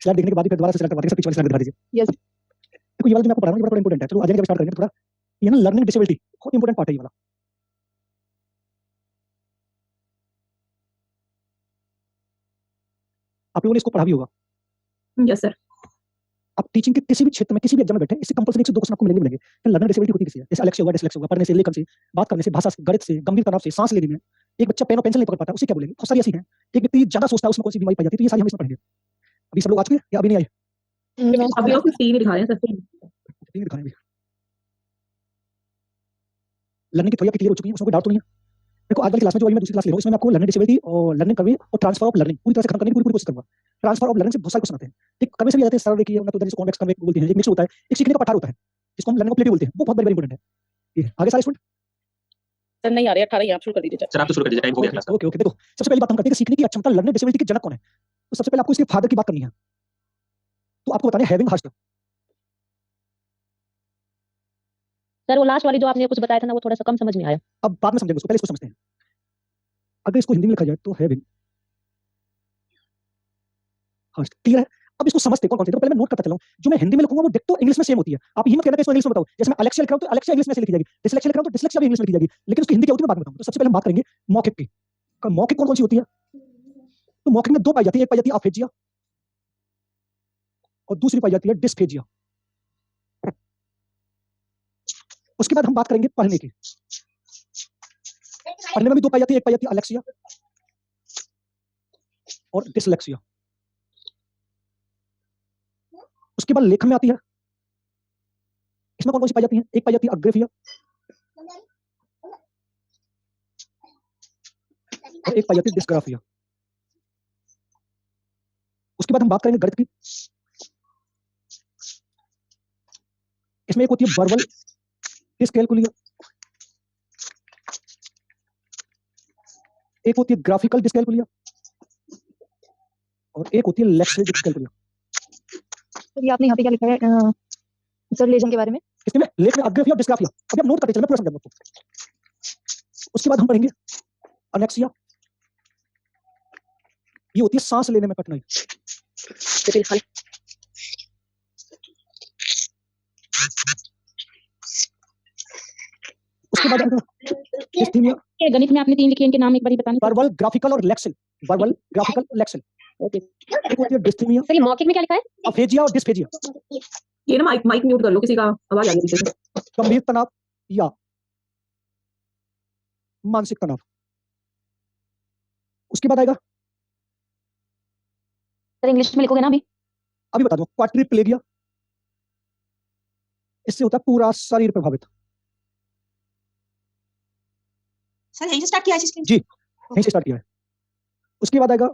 Slide देखने के बाद ही फिर दोबारा से सिलेक्ट करवा के पिछली स्लाइड दिखा दीजिए। यस देखो ये वाला जो मैं आपको पढ़ा रहा हूँ ये बड़ा इंपॉर्टेंट है। चलो आज स्टार्ट करेंगे थोड़ा। ये ना लर्निंग डिसेबिलिटी बहुत इंपॉर्टेंट पार्ट है ये वाला। आप लोगों ने इसको पढ़ा भी होगा। Yes sir. आप टीचिंग के किसी भी क्षेत्र में किसी भी एग्जाम में बैठे इससे कंपल्सरी 1 से 2 क्वेश्चन आपको मिलेंगे कि लर्निंग डिसेबिलिटी होती किसी है। जैसे अलेक्सिया होगा, डिसलेक्सिया होगा, पढ़ने से, लेखन से, बात करने से, भाषा से, गणित से, गंभीर तनाव से, सांस लेने में। एक बच्चा पेन और पेंसिल नहीं पकड़ पाता उसे क्या बोलेंगे? बहुत सारी ऐसी हैं। एक व्यक्ति ज्यादा सोचता है उसमें कौन सी बीमारी पाई जाती है, तो ये सारी हम इसमें पढ़ेंगे। अभी सब लोग आ चुके हैं या अभी नहीं आए? अभी आप टीवी दिखा रहे हैं सर। टीवी दिखाने भी। लर्निंग की थोड़ी आपकी क्लियर हो चुकी है, उसमें कोई डाउट तो नहीं है? देखो आज वाली क्लास में जो अभी मैं दूसरी क्लास ले रहा हूँ इसमें मैं आपको लर्निंग डिसेबिलिटी और लर्निंग कर्व और ट्रांसफर ऑफ लर्निंग पूरी तरह से खत्म करने की पूरी कोशिश करूंगा। ट्रांसफर ऑफ लर्निंग से बहुत सारे क्वेश्चन आते हैं। एक कर्व से भी आते हैं, सरल रेखीय, उन्नत उदर, जिसको कॉन्वेक्स कर्व बोलते हैं। एक मिक्स होता है, एक सीखने का पठार होता है जिसको हम लर्निंग ऑफ बोलते हैं। वो बहुत बड़ी इंपॉर्टेंट है। ये आगे सारे स्टूडेंट सर नहीं आ रहे 18 ही आप शुरू कर दीजिए। सर आप तो शुरू कर दीजिए, टाइम हो गया क्लास का। Okay okay. देखो सबसे पहली बात हम करते हैं कि सीखने की अक्षमता लर्निंग डिसेबिलिटी के जनक कौन है। तो सबसे पहले आपको इसके फादर की बात करनी है। तो आपको बताना है हैविंग हर्स्ट। सर वो लास्ट वाली जो आपने कुछ बताया था ना वो थोड़ा सा कम समझ में आया। अब बाद में समझेंगे उसको, पहले इसको समझते हैं। अगर इसको हिंदी में लिखा जाए तो हैविंग हर्स्ट। क्लियर है? अब इसको समझते कौन कौन से, तो पहले मैं नोट करता चला हूं। जो मैं हिंदी में लिखूंगा वो डिक्टो इंग्लिश में सेम होती है। आप ये मत कहना कि इसको इंग्लिश में बताओ। जैसे मैं अलेक्सिया लिख रहा हूं तो अलेक्सिया इंग्लिश में से लिखी जाएगी, डिसलेक्सिया लिख रहा हूं तो डिसलेक्सिया भी इंग्लिश में लिखी जाएगी, लेकिन उसकी हिंदी क्या होती है मैं बाद में बताऊंगा। तो सबसे पहले हम बात करेंगे मौखिक की। मौखिक कौन कौन सी होती है? तो मौखिक में 2 पाई जाती है। एक पाई जाती है अफेजिया और दूसरी पाई जाती है डिस्फेजिया। उसके बाद हम बात करेंगे पढ़ने की। पढ़ने में भी 2 पाई जाती है। एक पाई जाती है अलेक्सिया और डिसलेक्सिया। उसके बाद लेखन में आती है। इसमें कौन कौन सी पाई जाती है? एक पाई जाती है अग्रेफिया और एक पाई जाती है डिस्ग्राफिया। उसके बाद हम बात करेंगे गणित की। इसमें एक होती है वर्बल डिस्कैल्कुलिया, एक होती है ग्राफिकल डिस्कैल्कुलिया और एक होती है लेक्सिकल डिस्कैल्कुलिया। सर ये आपने यहाँ पे क्या लिखा है सर लेजन के बारे में? इसमें लेख में अग्रेफिया और डिस्ग्राफिया। अभी आप नोट करते चलें, मैं पूरा समझाऊंगा आपको। उसके बाद हम पढ़ेंगे अनेक्सिया। ये होती है सांस लेने में कठिनाई। उसके बाद डिस्थीमिया। गणित में आपने 3 लिखे, इनके नाम एक बार बताना। वर्बल, ग्राफिकल और लेक्सिल। वर्बल, ग्राफिकल, लेक्सिल। ओके। एक होती है डिस्थीमिया, सर ये मौखिक में क्या लिखा है? अफेजिया और डिस्फेजिया। ये ना माइक म्यूट कर लो, किसी का आवाज आ रही है। गंभीर तनाव या मानसिक तनाव। उसके बाद आएगा, सर इंग्लिश में लिखोगे ना अभी बता दूं, क्वाड्रिप्लेगिया। इससे होता है पूरा शरीर प्रभावित। सर यहीं से स्टार्ट किया है इसके? जी यहीं से स्टार्ट किया है। उसके बाद आएगा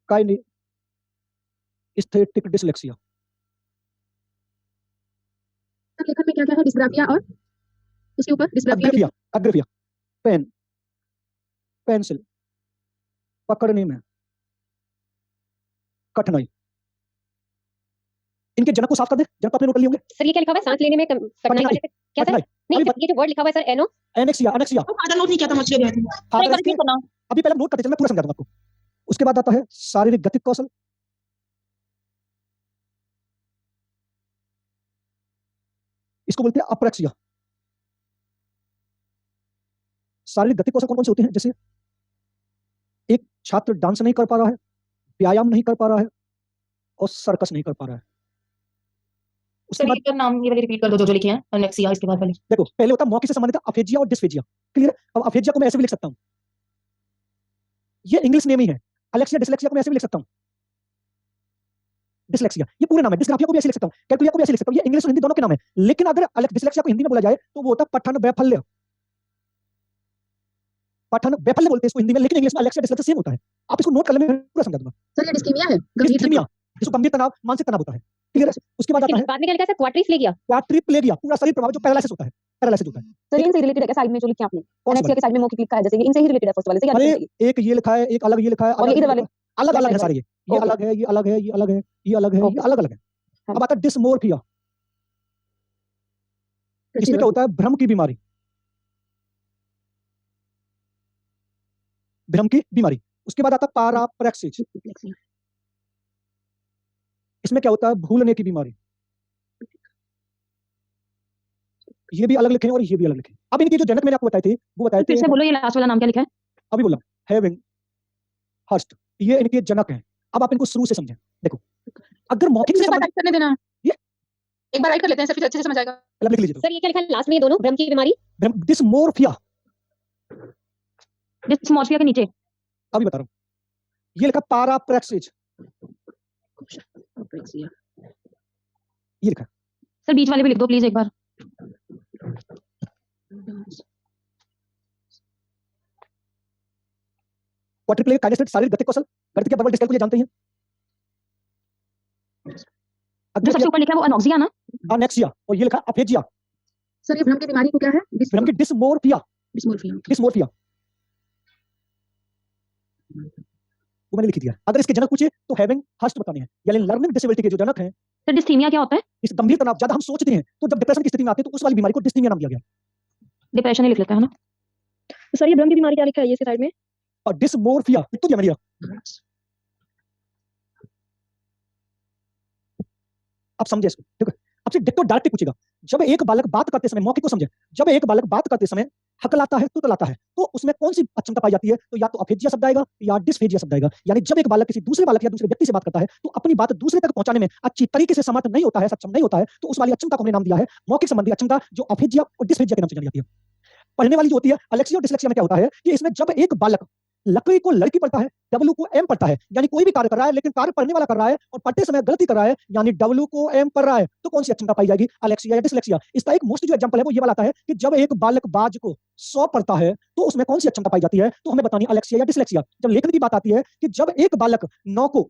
काइनेस्थेटिक डिसलेक्सिया। लेखन में क्या-क्या है? डिस्ग्राफिया और उसके ऊपर अग्रेफिया, अग्रेफिया पेन, पेंसिल पकड़ने में कठिनाई। इनके जनक को साफ कर दे, जनक आपने नोट कर लिए होंगे। सर ये क्या लिखा हुआ है? सांस लेने में कठिनाई वाले से क्या सर? नहीं ये जो वर्ड लिखा हुआ है सर एनो एनेक्सिया, अनेक्सिया। फादर नोट नहीं किया था मुझे गया था। फादर इसके अभी पहले नोट करते चल, मैं पूरा समझा दूंगा आपको। उसके बाद आता है शारीरिक गतिक कौशल। इसको बोलते हैं अप्रक्सिया। शारीरिक गतिक कौशल कौन कौन से होते हैं? जैसे एक छात्र डांस नहीं कर पा रहा है, व्यायाम नहीं कर पा रहा है और सर्कस नहीं कर पा रहा है। उसके बाद नाम ये वाली रिपीट कर दो जो लिखे हैं अनेक्सिया, इसके बाद वाली। देखो पहले होता है मौखिक से संबंधित अफेजिया और डिस्फेजिया। क्लियर? अब अफेजिया को मैं ऐसे भी लिख सकता हूं, ये इंग्लिश नेम ही है। अलेक्सिया डिसलेक्सिया को मैं ऐसे भी लिख सकता हूं, डिसलेक्सिया ये पूरे नाम है। डिस्ग्राफिया को भी ऐसे लिख सकता हूं, कैलकुलिया को भी ऐसे लिख सकता हूं। ये इंग्लिश और हिंदी दोनों के नाम है। लेकिन अगर डिसलेक्सिया को हिंदी में बोला जाए तो वो होता है पठन वैफल्य। पठन वैफल्य बोलते हैं इसको हिंदी में, लेकिन इंग्लिश में अलेक्सिया डिसलेक्सिया सेम होता है। आप इसको नोट कर लें, मैं पूरा समझा दूंगा। सर ये डिस्कीमिया है, डिस्थीमिया, इसको गंभीर तनाव, मानसिक तनाव होता है। क्लियर है? उसके बाद आता है बाद में क्या लिखा है सर? क्वाड्रिप्लेगिया। क्वाड्रिप्लेगिया, पूरा शरीर प्रभावित, जो पैरालिसिस होता है, पैरालिसिस होता है। सर इनसे रिलेटेड है साइड में जो लिखे आपने? अनेक्सिया के साइड में मौखिक लिखा है, जैसे ये इनसे ही रिलेटेड है फर्स्ट वाले से या अरे एक ये लिखा है, एक अलग ये लिखा है, और ये इधर वाले अलग अलग है सारे। ये अलग है, ये अलग है, ये अलग है, ये अलग है, ये अलग अलग है। अब आता है डिस्मोर्फिया। इसमें क्या होता है? भ्रम की बीमारी, भ्रम की बीमारी। उसके बाद आता है पैराप्लेक्सिस। इसमें क्या होता है, भूलने की बीमारी। ये भी अलग लिखे और ये भी अलग लिखे। अब इनके जो जनक मैंने आपको बताए थे वो बताए फिर थे, से बोलो ये लास्ट वाला नाम क्या लिखा है? अभी बोला हैविंग हर्स्ट, ये इनके जनक हैं। अब आप इनको शुरू से समझें। देखो अगर मौखिक से एक बार संबंधित, राइट करने देना, ये एक बार राइट कर लेते हैं सर, फिर अच्छे से समझ आएगा। मतलब लिख लीजिए तो सर ये क्या लिखा है लास्ट में, ये दोनों भ्रम की बीमारी? डिस्मोर्फिया, डिस्मोर्फिया के नीचे अभी बता रहा हूँ, ये लिखा पाराप्रेक्सिस, ये लिखा सर बीच वाले भी लिख दो प्लीज एक बार। क्वाड्रिप्लेगिक काइनेस्टेट, शारीरिक गति कौशल, गणित के बर्बल डिस्कैल्कुलिया जानते हैं। जो सबसे ऊपर लिखा है वो अनॉक्सिया ना? अनेक्सिया, और ये लिखा अफेजिया, सर ये भ्रम की बीमारी को क्या है? भ्रम की डिस्मोर्फिया, डिस्मोर्फिया। डिस्मोर्फिया वो मैंने लिख दिया। अगर इसके जनक पूछे तो हैविंग हर्स्ट बताने हैं, यानी लर्निंग डिसेबिलिटी के जो जनक हैं। सर डिस्थीमिया क्या होता है? इस गंभीर तनाव, ज्यादा हम सोचते हैं तो जब डिप्रेशन की स्थिति में आते हैं तो उस वाली बीमारी को डिस्थीमिया नाम दिया गया। डिप्रेशन ही लिख लेते हैं ना। सर ये भ्रम की बीमारी क्या लिखा है ये साइड में? और डिस्मोर्फिया तो दिया मैंने। अब समझे इसको, ठीक है। आपसे डिक्टो डायरेक्टली पूछेगा, जब एक बालक बात करते समय, मौखिक को समझे, जब एक बालक बात करते समय हकलाता है, तुतलाता है, तो उसमें कौन सी अक्षमता पाई जाती है? तो या तो अफेजिया शब्द आएगा या डिस्फेजिया शब्द आएगा। यानी जब एक बालक किसी दूसरे बालक या दूसरे व्यक्ति से बात करता है तो अपनी बात दूसरे तक पहुंचाने में अच्छी तरीके से समर्थ नहीं होता है, सक्षम नहीं होता है, तो उस वाली अक्षमता को हमने नाम दिया है मौखिक संबंधी अक्षमता, जो अफेजिया और डिस्फेजिया के नाम से जानी जाती है। पढ़ने वाली जो होती है अलेक्सिया और डिसलेक्सिया में क्या होता है कि इसमें जब एक बालक लकड़ी को लड़की पढ़ता है, डब्लू को एम पढ़ता है, यानी कोई भी कार्य कर रहा है लेकिन कार्य पढ़ने वाला कर रहा है और पढ़ते समय गलती कर रहा है, यानी डब्लू को एम पढ़ रहा है, तो कौन सी अक्षमता पाई जाएगी? अलेक्सिया या डिसलेक्सिया। इसका एक मोस्ट जो एग्जांपल है वो ये वाला आता है कि जब एक बालक बाज को 100 पढ़ता है तो उसमें कौन सी अक्षमता पाई जाती है? तो हमें बतानी अलेक्सिया या डिसलेक्सिया। जब लेखन की बात आती है कि जब एक बालक 9 को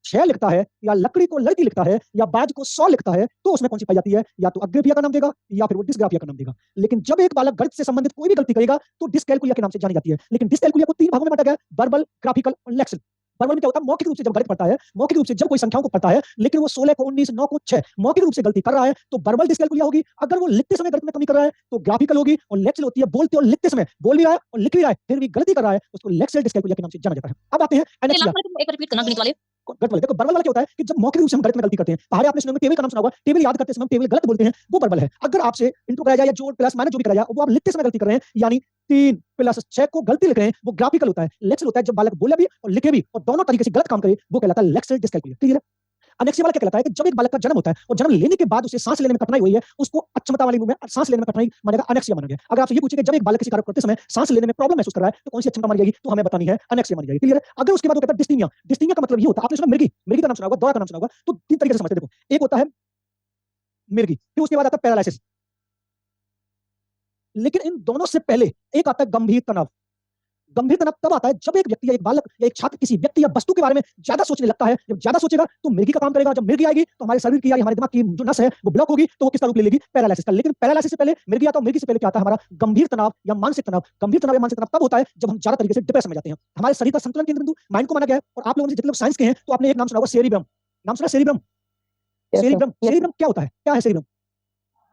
6 लिखता है, या लकड़ी को लड़की लिखता है, या बाज को 100 लिखता है, तो उसमें कौन सी पाई जाती है? या तो अग्रेफिया का नाम देगा या फिर वो डिस्ग्राफिया का नाम देगा। लेकिन जब एक बालक गणित से संबंधित कोई भी गलती करेगा तो डिस्कैल्कुलिया के नाम से जानी जाती है। लेकिन डिस्कैल्कुलिया को 3 भागों में बांटा गया है, वर्बल, ग्राफिकल और लेक्सिकल। वर्बल में क्या होता है? मौखिक रूप से जब गणित पढ़ता है, मौखिक रूप से जब कोई संख्याओं को पढ़ता है, लेकिन वो 16 को 19, 9 को 6 मौखिक रूप से गलती कर रहा है, तो वर्बल डिस्कैल्कुलिया होगी। अगर वो लिखते समय गणित में कमी कर रहा है तो ग्राफिकल होगी। और लेक्सिकल होती है बोलते और लिखते समय बोल भी रहा है और लिख भी रहा है फिर भी गलती कर रहा है, उसको लेक्सिकल डिस्कैल्कुलिया के नाम से जाना जाता है। अब आते हैं एनेक्सिया। एक बार रिपीट करना गणित वाले। गलत वाले देखो, बर्बल वाला क्या होता है कि जब मौखिक रूप से हम गणित में गलती करते हैं, पहले आपने सुना होगा टेबल का नाम सुना होगा, टेबल याद करते समय हम टेबल गलत बोलते हैं, वो बर्बल है। अगर आपसे इंटू कराया जाए या जोड़ प्लस माइनस जो भी कराया जाए वो आप लिखते समय गलती कर रहे हैं, यानी 3 + 6 को गलती लिख रहे हैं, वो ग्राफिकल होता है। लेक्सिकल होता है जब बालक बोले भी और लिखे भी और दोनों तरीके से गलत काम करे, वो कहलाता है लेक्सिकल डिस्कैल्कुलिया। क्लियर है? अनेक्सिया वाला क्या कहलाता है कि जब एक बालक का जन्म होता है और जन्म लेने के बाद उसे सांस लेने में कठिनाई हुई है, उसको अक्षमता वाली मुंह में सांस लेने में कठिनाई मानेगा, अनेक्सिया माना गया। अगर आपसे ये पूछे कि जब एक बालक किसी कार्य करते समय सांस लेने में प्रॉब्लम महसूस कर रहा है तो कौन सी अक्षमता मानी जाएगी? तो हमें बतानी है अनेक्सिया मानी जाएगी। क्लियर है? अगर उसके बाद वो कहता है डिस्थीमिया। डिस्थीमिया का मतलब ये होता है, आपने सुना मिर्गी, मिर्गी का नाम सुना होगा, दौरा का नाम सुना होगा, तो 3 तरीके से समझते देखो। एक होता है मिर्गी, फिर उसके बाद आता है पैरालिसिस। लेकिन इन दोनों से पहले एक आता है गंभीर तनाव। गंभीर तनाव तब आता है जब एक व्यक्ति या एक बालक या एक छात्र किसी व्यक्ति या वस्तु के बारे में ज्यादा सोचने लगता है। जब ज्यादा सोचेगा तो मिर्गी का काम करेगा, जब मिर्गी आएगी तो हमारे शरीर की या हमारे दिमाग की जो नस है वो ब्लॉक होगी, तो वो किसका रूप ले लेगी? पैरालिसिस का। लेकिन पैरालिसिस से पहले मिर्गी आता है, मिर्गी से पहले क्या आता है? हमारा गंभीर तनाव या मानसिक तनाव। गंभीर तनाव या मानसिक तनाव तब होता है जब हम ज्यादा तरीके से डिप्रेशन में जाते हैं। हमारे शरीर का संतुलन केंद्र बिंदु माइंड को माना गया है। और आप लोगों ने जितने लोग साइंस के हैं तो आपने एक नाम सुना होगा सेरिब्रम। नाम सुना सेरिब्रम? सेरिब्रम, सेरिब्रम क्या होता है? क्या है सेरिब्रम?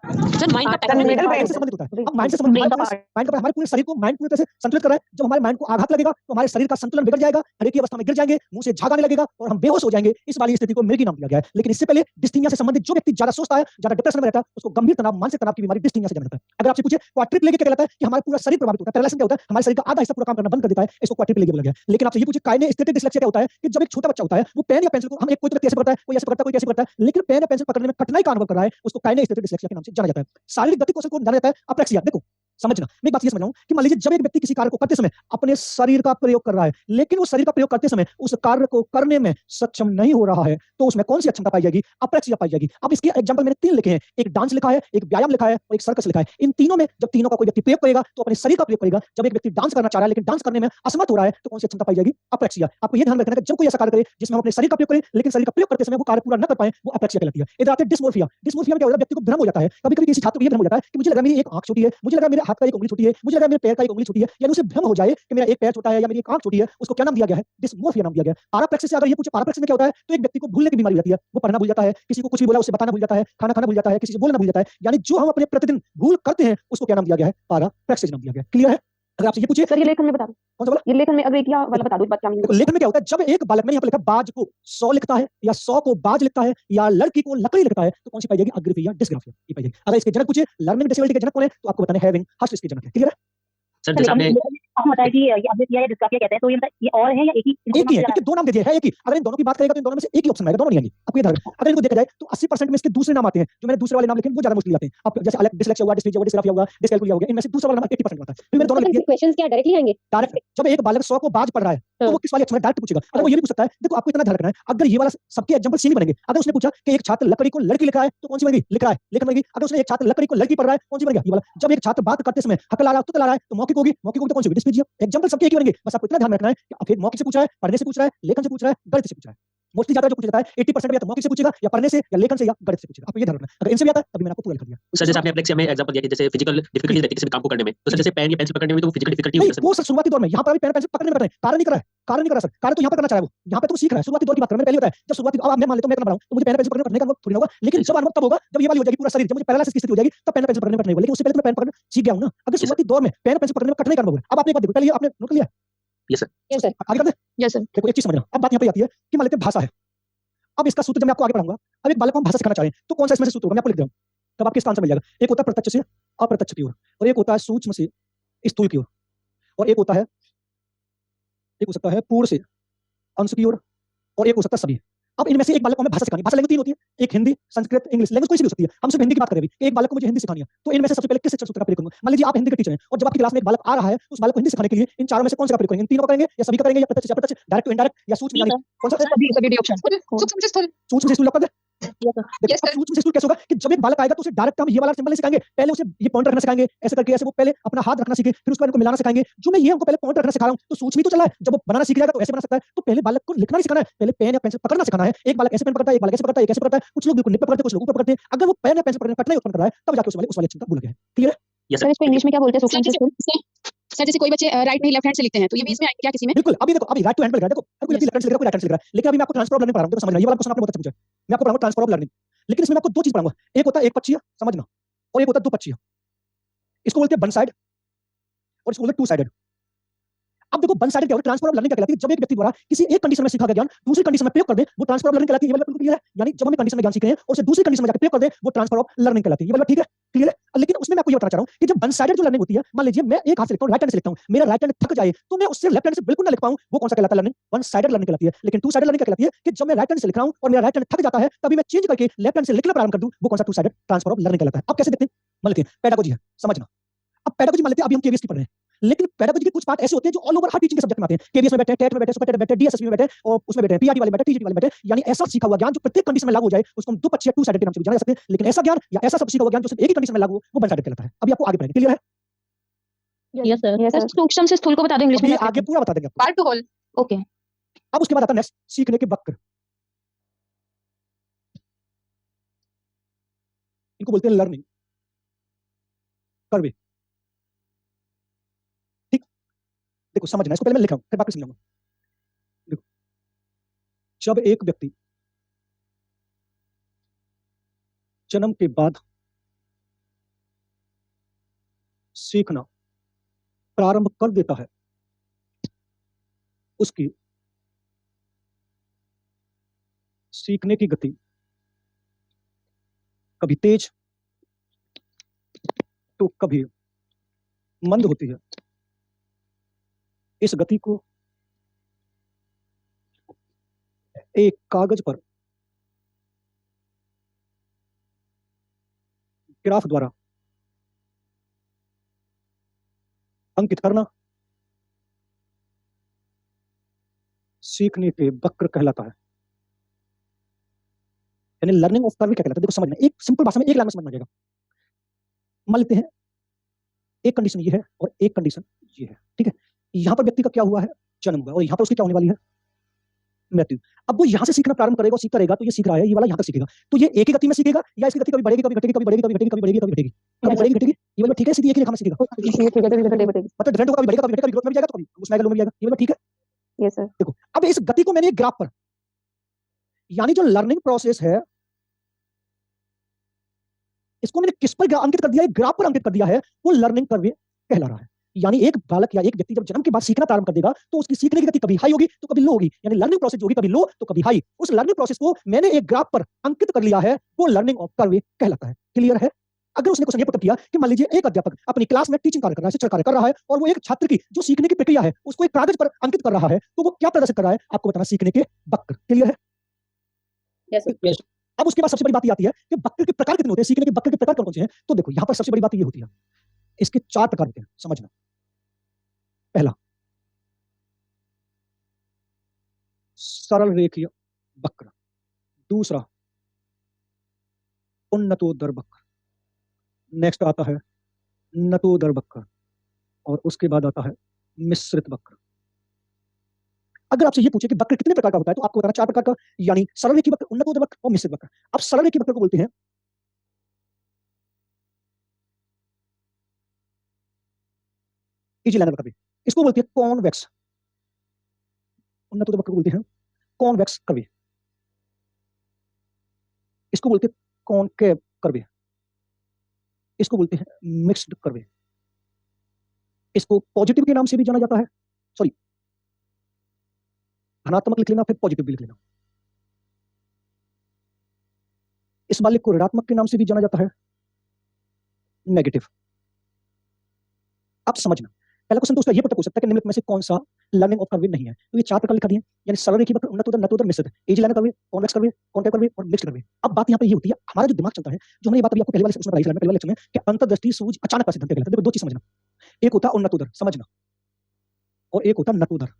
सर माइंड का माइंड से संबंधित होता है। अब माइंड से संबंधित माइंड का हमारे पूरे शरीर को माइंड पूरी तरह से संतुलित कर रहा है। जब हमारे माइंड को आघात लगेगा तो हमारे शरीर का संतुलन बिगड़ जाएगा, हर एक अवस्था में गिर जाएंगे, मुंह से झाग आने लगेगा और हम बेहोश हो जाएंगे। इस वाली स्थिति को मिर्गी नाम दिया गया है। लेकिन इससे पहले डिस्थीमिया से संबंधित जो व्यक्ति ज्यादा सोचता है, ज्यादा डिप्रेशन में रहता है, उसको गंभीर तनाव, मानसिक तनाव की बीमारी डिस्थीमिया से जाना जाता है। अगर आपसे पूछे क्वाड्रिप्लेगिक क्या कहलाता है कि हमारा पूरा शरीर प्रभावित होता है। पैरालिसिस क्या होता है? हमारे शरीर का आधा हिस्सा पूरा काम करना बंद कर देता है, इसको क्वाड्रिप्लेगिक बोला गया है। लेकिन आपसे ये पूछे काइनेस्थेटिक डिसलेक्सिया क्या होता है कि जब एक छोटा बच्चा होता है वो पेन या पेंसिल को हम एक कोई व्यक्ति ऐसे पकड़ता है, कोई ऐसे पकड़ता है, कोई कैसे पकड़ता है, लेकिन पेन या पेंसिल पकड़ने में कठिनाई का अनुभव कर रहा है, उसको काइनेस्थेटिक डिसलेक्सिया के नाम से जाना जाता है। शारीरिक गति कौशल को जाना जाता है अप्रेक्सिया। देखो समझना, मैं एक बात ये समझ रहा हूं कि मान लीजिए जब एक व्यक्ति किसी कार्य को करते समय अपने शरीर का प्रयोग कर रहा है, लेकिन वो शरीर का प्रयोग करते समय उस कार्य को करने में सक्षम नहीं हो रहा है, तो उसमें कौन सी अक्षमता पाई जाएगी? अप्रेक्सिया पाई जाएगी। अब इसके एग्जांपल मैंने 3 लिखे हैं, एक डांस लिखा है, एक व्यायाम लिखा है और एक सर्कस लिखा है। इन तीनों में जब तीनों का कोई व्यक्ति प्रयोग करेगा तो अपने शरीर का प्रयोग करेगा। जब एक व्यक्ति डांस करना चाह रहा है लेकिन डांस करने में असमर्थ हो रहा है तो कौन सी अक्षमता पाई जाएगी? अप्रेक्सिया। आपको ये ध्यान रखना है कि जब कोई ऐसा कार्य करे जिसमें हम अपने शरीर का प्रयोग करें लेकिन शरीर का प्रयोग करते समय वो कार्य पूरा न कर पाए, वो अप्रेक्सिया कहलाती है। इधर आते हैं डिस्मोर्फिया। डिस्मोर्फिया में क्या होता है? व्यक्ति को भ्रम हो जाता है। कभी-कभी किसी छात्र को ये भ्रम हो जाता है कि मुझे लगा मेरी एक आंख छोटी है, मुझे लगा मेरे हाथ का एक उंगली छोटी है, मुझे लगा मेरे पैर का एक उंगली छोटी है, यानी उसे भ्रम हो जाए कि मेरा एक पैर छोटा है या मेरी एक आंख छोटी है। उसको क्या नाम दिया गया है? डिस्मोर्फिया नाम दिया गया है। पैराप्लेक्सिस से अगर ये पूछे पैराप्लेक्सिस में क्या होता है तो एक व्यक्ति को भूलने की बीमारी होती है। वो पढ़ना भूल जाता है, किसी को कुछ भी बोला उसे बताना भूल जाता है, खाना खाना भूल जाता है, किसी से बोलना भूल जाता है, यानी जो हम अपने प्रतिदिन भूल करते हैं उसको क्या नाम दिया गया है? पैराप्लेक्सिस नाम दिया गया है। क्लियर है? अगर आपसे ये पूछे सर ये लेखन में बता दो, कौन सा वाला? ये लेखन में अगर किया वाला बता दो, बात क्या मीनिंग देखो लेखन में क्या होता है, जब एक बालक, मैंने यहाँ पे लिखा बाज को 100 लिखता है या 100 को बाज लिखता है या लड़की को लकड़ी लिखता है, तो कौन सी पाई जाएगी? अग्रिफिया डिस्ग्राफिया ये पाई जाएगी। अगर इसके जनक पूछे लर्निंग डिसेबिलिटी के जनक कौन है, तो आपको बताना है हैविंग, हर्ष इसके जनक है। क्लियर है? सर जैसे आपने आपको बताया कि ये अग्रिफिया या डिस्ग्राफिया कहते हैं, तो ये मतलब ये और है या एक ही? एक ही है, क्योंकि दो नाम दे दिए है एक ही। अगर इन दोनों की बात करेगा तो इन दोनों में से एक ही ऑप्शन आएगा, दोनों नहीं आएंगे। आपको ये ध्यान रखना। अगर इनको देखा जाए तो 80% में इसके दूसरे नाम आते हैं, जो मैंने दूसरे वाले नाम लिखे वो ज्यादा मुश्किल आते हैं। अब जैसे अलग डिसलेक्सिया हुआ, डिस्लेक्सिया हुआ, डिस्ग्राफिया हुआ, डिसकैलकुलिया हो गया, इनमें से दूसरा वाला नाम 80% आता है। फिर मैंने दोनों लिख दिए क्वेश्चंस क्या डायरेक्टली आएंगे? डायरेक्ट। जब एक बालक 100 को बाज पढ़ रहा है तो वो किस वाले अक्षर में डायरेक्ट पूछेगा। अगर वो ये भी पूछ सकता है, देखो आपको इतना ध्यान रखना है, अगर ये वाला सबके एग्जांपल सेम ही बनेंगे। अगर उसने पूछा कि एक छात्र लकड़ी को लड़की लिख रहा है, तो कौन सी बनेगी? लिख रहा है, लेखन बनेगी। अगर उसने एक छात्र लकड़ी को लड़की पढ़ रहा है, कौन सी बन गया? ये वाला। जब एक छात्र बात करते समय हक ला रहा है, तुत ला रहा है, तो मौखिक होगी, मौखिक होगी तो कौन सी होगी? डिस्प्लेजिया। एग्जांपल सबके एक ही बनेंगे, बस आपको इतना ध्यान रखना है कि फिर मौखिक से पूछ रहा है, पढ़ने से पूछ रहा है, लेखन से पूछ रहा है, गणित से पूछ रहा है। मोस्टली ज्यादा जो पूछा जाता है 80% में या तो मौखिक से पूछेगा या पढ़ने से या लेखन से या गणित से पूछेगा। आपको ये ध्यान रखना है। अगर इनसे भी आता है तभी मैंने आपको पूरा लिख दिया। सर जैसे आपने एप्लेक्सिया में एग्जांपल दिया कि जैसे फिजिकल डिफिकल्टी रहती है किसी भी काम को करने में, तो सर जैसे पेन या पेंसिल पकड़ने में तो वो फिजिकल डिफिकल्टी नहीं, होती है। वो सर शुरुआती दौर में, यहाँ पर अभी पेन पेंसिल पकड़ने में कर रहे हैं, कार्य नहीं कर रहा है, कार्य नहीं कर रहा सर, कार्य तो यहाँ पर करना चाह रहा है वो। यहाँ पे तो सीख रहा है। शुरुआती दौर की बात कर रहा हूं, मैंने पहले बताया। जब शुरुआती, अब मैं मान लेता हूं मैं इतना बड़ा हूं, तो मुझे पेन पेंसिल पकड़ने में नहीं थोड़ी ना होगा, लेकिन जब अनुभव तब होगा जब ये वाली हो जाएगी पूरा शरीर, जब मुझे पैरालिसिस की स्थिति हो जाएगी तब पेन पेंसिल पकड़ने में नहीं होगा। लेकिन उससे पहले तो मैं पेन पकड़ना सीख गया हूं ना। अगर शुरुआती दौर में पेन पेंसिल पकड़ने में कठिनाई का अनुभव है। अब आपने एक बात देखो, पहले आपने नोट कर लिया? Yes sir. Yes sir. आगे करते हैं। Yes sir. देखो एक चीज समझना, अब बात यहाँ पे आती है कि मान लेते हैं भाषा है। अब इसका सूत्र जब मैं आपको आगे पढ़ाऊंगा, अब एक बालक को हम भाषा सिखाना चाह रहे हैं, तो कौन सा इसमें से सूत्र होगा मैं आपको लिख दे रहा हूं, तब आपके इसका आंसर मिल जाएगा। एक होता है प्रत्यक्ष से अप्रत्यक्ष की ओर, और एक होता है सूक्ष्म से स्थूल की ओर, और एक होता है, एक हो सकता है पूर्ण से अंश की ओर, और एक हो सकता है सभी। अब इनमें से एक बालक को हमें भाषा सिखानी, भाषा लैंग्वेज 3 होती है, एक हिंदी, संस्कृत, इंग्लिश। लैंग्वेज कोई सी भी हो सकती है, हम सिर्फ हिंदी की बात करें अभी। एक बालक को मुझे हिंदी सिखानी है, तो इनमें से सबसे पहले किस शिक्षण सूत्र का प्रयोग करूंगा? मान लीजिए आप हिंदी के टीचर हैं और जब आपकी क्लास में एक बालक आ रहा है, तो उस बालक को हिंदी सिखाने के लिए इन चारों में से कौन सा का प्रयोग करेंगे? इन तीनों का करेंगे या सभी का करेंगे, या प्रत्यक्ष से अप्रत्यक्ष, डायरेक्ट टू इनडायरेक्ट, या सूक्ष्म यानी कौन सा? सभी डी ऑप्शन। सूक्ष्म से स्थूल। सूक्ष्म से स्थूल लॉक कर दे। Yes sir. देखो, Yes, अब sir. सूक्ष्म से स्थूल कैसे होगा कि जब एक बालक आएगा तो उसे डायरेक्ट हम ये वाला सिंबल नहीं सिखाएंगे, पहले उसे ये पॉइंटर रखना सिखाएंगे, ऐसे करके, ऐसे वो पहले अपना हाथ रखना सीखे, फिर उसके बाद इनको मिलाना सिखाएंगे। जो मैं ये हमको पहले पॉइंटर रखना सिखा रहा हूं, तो सूक्ष्म ही तो चला है। जब वो बनाना सीख जाएगा तो ऐसे बना सकता है। तो पहले बालक को लिखना नहीं सिखाना है, पहले पेन या पेंसिल पकड़ना सिखाना है। एक बालक ऐसे पेन पकड़ता है, एक बालक ऐसे पकड़ता है, एक ऐसे पकड़ता है। कुछ लोग बिल्कुल निप पकड़ते हैं, कुछ लोग ऊपर पकड़ते हैं। अगर वो पेन या पेंसिल पकड़ने में कठिनाई उत्पन्न कर रहा है, तब जाके उस वाले अक्षर का भूल गया है। क्लियर है? Yes sir sir. इसको इंग्लिश में क्या बोलते हैं? सूक्ष्म से स्थूल? सर जैसे कोई बच्चे राइट नहीं लेफ्ट हैंड से लिखते हैं, तो ये भी इसमें आएगा क्या किसी में? बिल्कुल। अभी देखो, अभी राइट टू हैंड पे लिख रहा है। देखो, हर कोई लेफ्ट हैंड से लिख रहा है, कोई राइट हैंड से लिख रहा है। लेकिन अभी मैं आपको ट्रांसफर ऑफ लर्निंग पढ़ा रहा हूं। देखो समझना, ये वाला क्वेश्चन आपने बहुत अच्छा पूछा है। मैं आपको पढ़ाऊंगा ट्रांसफर ऑफ लर्निंग, लेकिन इसमें मैं आपको दो चीज पढ़ाऊंगा। एक होता है एक पक्षीय, समझना, और एक होता है दो पक्षीय। इसको बोलते हैं वन साइड और इसको बोलते हैं टू साइडेड। अब देखो वन साइडेड क्या होता है? ट्रांसफर ऑफ लर्निंग क्या कहलाती है? जब एक व्यक्ति द्वारा किसी एक कंडीशन में सीखा गया ज्ञान दूसरी कंडीशन में प्रयोग कर दे, वो ट्रांसफर ऑफ लर्निंग कहलाती है। ये वाला बिल्कुल क्लियर है? यानी जब हम एक कंडीशन में ज्ञान सीख रहे हैं और उसे दूसरी कंडीशन में जाकर प्रयोग कर दे, वो ट्रांसफर ऑफ लर्निंग कहलाती है। ये वाला ठीक है? क्लियर है? लेकिन उसमें मैं आपको ये बताना चाह रहा हूं कि जब वन साइडेड जो लर्निंग होती है, मान लीजिए मैं एक हाथ से लिखता हूं, राइट हैंड से लिखता हूं, मेरा राइट हैंड थक जाए तो मैं उससे लेफ्ट हैंड से बिल्कुल ना लिख पाऊं, वो कौन सा कहलाता है? लर्निंग वन साइडेड लर्निंग कहलाती है। लेकिन टू साइडेड लर्निंग क्या कहलाती है? कि जब मैं राइट हैंड से लिख रहा हूं और मेरा राइट हैंड थक जाता है, तभी मैं चेंज करके लेफ्ट हैंड से लिखना प्रारंभ कर दूं, वो कौन सा? Two sided transfer of learning कहलाता है। अब कैसे देखते हैं? मान लेते हैं पेडागोजी है, समझना। अब पेडागोजी मान लेते हैं अभी हम केवीएस की पढ़ रहे हैं, लेकिन पेडागोजी के कुछ पार्ट ऐसे होते हैं जो ऑल ओवर हर टीचिंग के सब्जेक्ट में आते हैं। केवीएस में बैठे, टेट में बैठे, सुपर टेट में बैठे, डीएसएसपी में बैठे, और उसमें बैठे, पीआरटी वाले बैठे, टीजीटी वाले बैठे। यानी ऐसा सीखा हुआ ज्ञान जो प्रत्येक कंडीशन में लागू हो जाए, उसको हम द्विपक्षीय टू साइडेड के नाम से भी जाना जा सकते हैं। लेकिन ऐसा ज्ञान या ऐसा सब सीखा हुआ ज्ञान जो सिर्फ एक ही कंडीशन में लागू हो, वो वन साइडेड कहलाता है। अभी आपको आगे पढ़ेंगे। क्लियर है? Yes sir. Yes sir. सूक्ष्म से स्थूल को बता दो इंग्लिश अभी में। आगे पूरा बता देंगे आपको। Part to whole. ओके। अब उसके बाद आता है नेक्स्ट, सीखने के वक्र। इनको बोलते हैं लर्निंग कर्वे। ठीक, देखो समझना, इसको पहले मैं लिख रहा हूं, फिर बाकी समझाऊंगा। देखो, जब एक व्यक्ति जन्म के बाद सीखना प्रारंभ कर देता है, उसकी सीखने की गति कभी तेज तो कभी मंद होती है। इस गति को एक कागज पर ग्राफ द्वारा अंकित करना सीखने के वक्र कहलाता है। यानी लर्निंग ऑफ कर्व क्या कहलाता है? देखो समझना, एक सिंपल भाषा में एक लाइन में समझ में आ जाएगा। मान लेते हैं एक कंडीशन ये है और एक कंडीशन ये है, ठीक है? यहां पर व्यक्ति का क्या हुआ है? जन्म हुआ, और यहां पर उसकी क्या होने वाली है? मृत्यु। अब वो यहां से सीखना प्रारंभ करेगा और सीखता रहेगा, तो ये सीख रहा है, ये वाला यहां तक सीखेगा। तो ये एक ही गति में सीखेगा या इसकी गति कभी बढ़ेगी, कभी घटेगी, कभी बढ़ेगी, कभी घटेगी, कभी बढ़ेगी, कभी घटेगी, कभी बढ़ेगी, घटेगी? ये वाला ठीक है? सीधी एक ही रेखा में सीखेगा, मतलब डिफरेंट होगा, कभी बढ़ेगा, कभी घटेगा, कभी ग्रोथ में भी जाएगा, तो कभी उसमें आएगा, लो में भी जाएगा। ये वाला ठीक है? Yes sir. देखो, अब इस गति को मैंने एक ग्राफ पर, यानी जो लर्निंग प्रोसेस है, इसको मैंने किस पर अंकित कर दिया है? ग्राफ पर अंकित कर दिया है, वो लर्निंग कर्व कहला रहा है। यानी एक बालक या एक व्यक्ति जब जन्म के बाद सीखना प्रारंभ कर देगा तो उसकी सीखने की गति कभी हाई होगी तो कभी लो होगी, यानी लर्निंग प्रोसेस जो होगी कभी लो तो कभी हाई। उस लर्निंग प्रोसेस को मैंने एक ग्राफ पर अंकित कर लिया है, वो लर्निंग ऑफ कर्व कहलाता है। क्लियर है? अगर उसने क्वेश्चन ये पुट किया कि मान लीजिए एक अध्यापक अपनी क्लास में टीचिंग कार्य कर रहा है, शिक्षण कार्य कर रहा है, और वो एक छात्र की जो सीखने की प्रक्रिया है उसको एक कागज पर अंकित कर रहा है, तो वो क्या प्रदर्शित कर रहा है? आपको बताना, सीखने के वक्र। क्लियर है? Yes sir. अब उसके बाद सबसे बड़ी बात ये आती है कि वक्र के प्रकार कितने होते हैं, सीखने के वक्र के प्रकार कौन कौन से हैं? तो देखो यहाँ पर सबसे बड़ी बात ये होती है, इसके 4 प्रकार होते हैं, समझना। पहला, सरल रेखीय वक्र। दूसरा, उन्नतोदर वक्र। नेक्स्ट आता है नतोदर वक्र, और उसके बाद आता है मिश्रित वक्र। अगर आपसे ये पूछे कि वक्र कितने प्रकार का होता है तो आपको बताना 4 प्रकार का, यानी सरल रेखीय वक्र, उन्नतोदर वक्र और मिश्रित वक्र। अब सरल रेखीय वक्र को बोलते हैं इजी लाइनर वक्र भी, इसको बोलते हैं कॉन्वेक्स। उन्नतोदर वक्र को बोलते हैं कॉन्वेक्स कर्व, इसको बोलते हैं कॉनकेव कर्व, इसको बोलते हैं मिक्स्ड कर्व, इसको पॉजिटिव के नाम से भी जाना जाता है, सॉरी धनात्मक लिख लेना फिर पॉजिटिव भी लिख लेना। इस वाले को ऋणात्मक के नाम से भी जाना जाता है, नेगेटिव। अब समझना, पहला क्वेश्चन तो उसका ये पूछ सकता है कि निम्नलिखित में से कौन सा लर्निंग ऑफ कर्व नहीं है, तो ये 4 प्रकार लिखा दिए, यानी सरल रेखीय वक्र, उन्नतोदर, नतोदर, मिश्रित, easy liner curve, convex curve, concave curve और मिक्स्ड कर्व। अब बात यहाँ पे ये होती है, हमारा जो दिमाग चलता है, जो हमने ये बात अभी आपको पहले वाले उसमें पढ़ाई पहले वाले लेक्चर में, कि अंतर्दृष्टि सूझ अचानक का सिद्धांत कहलाता है। देखो 2 चीज समझना, एक होता है उन्नतोदर, समझना, और एक होता है नतोदर।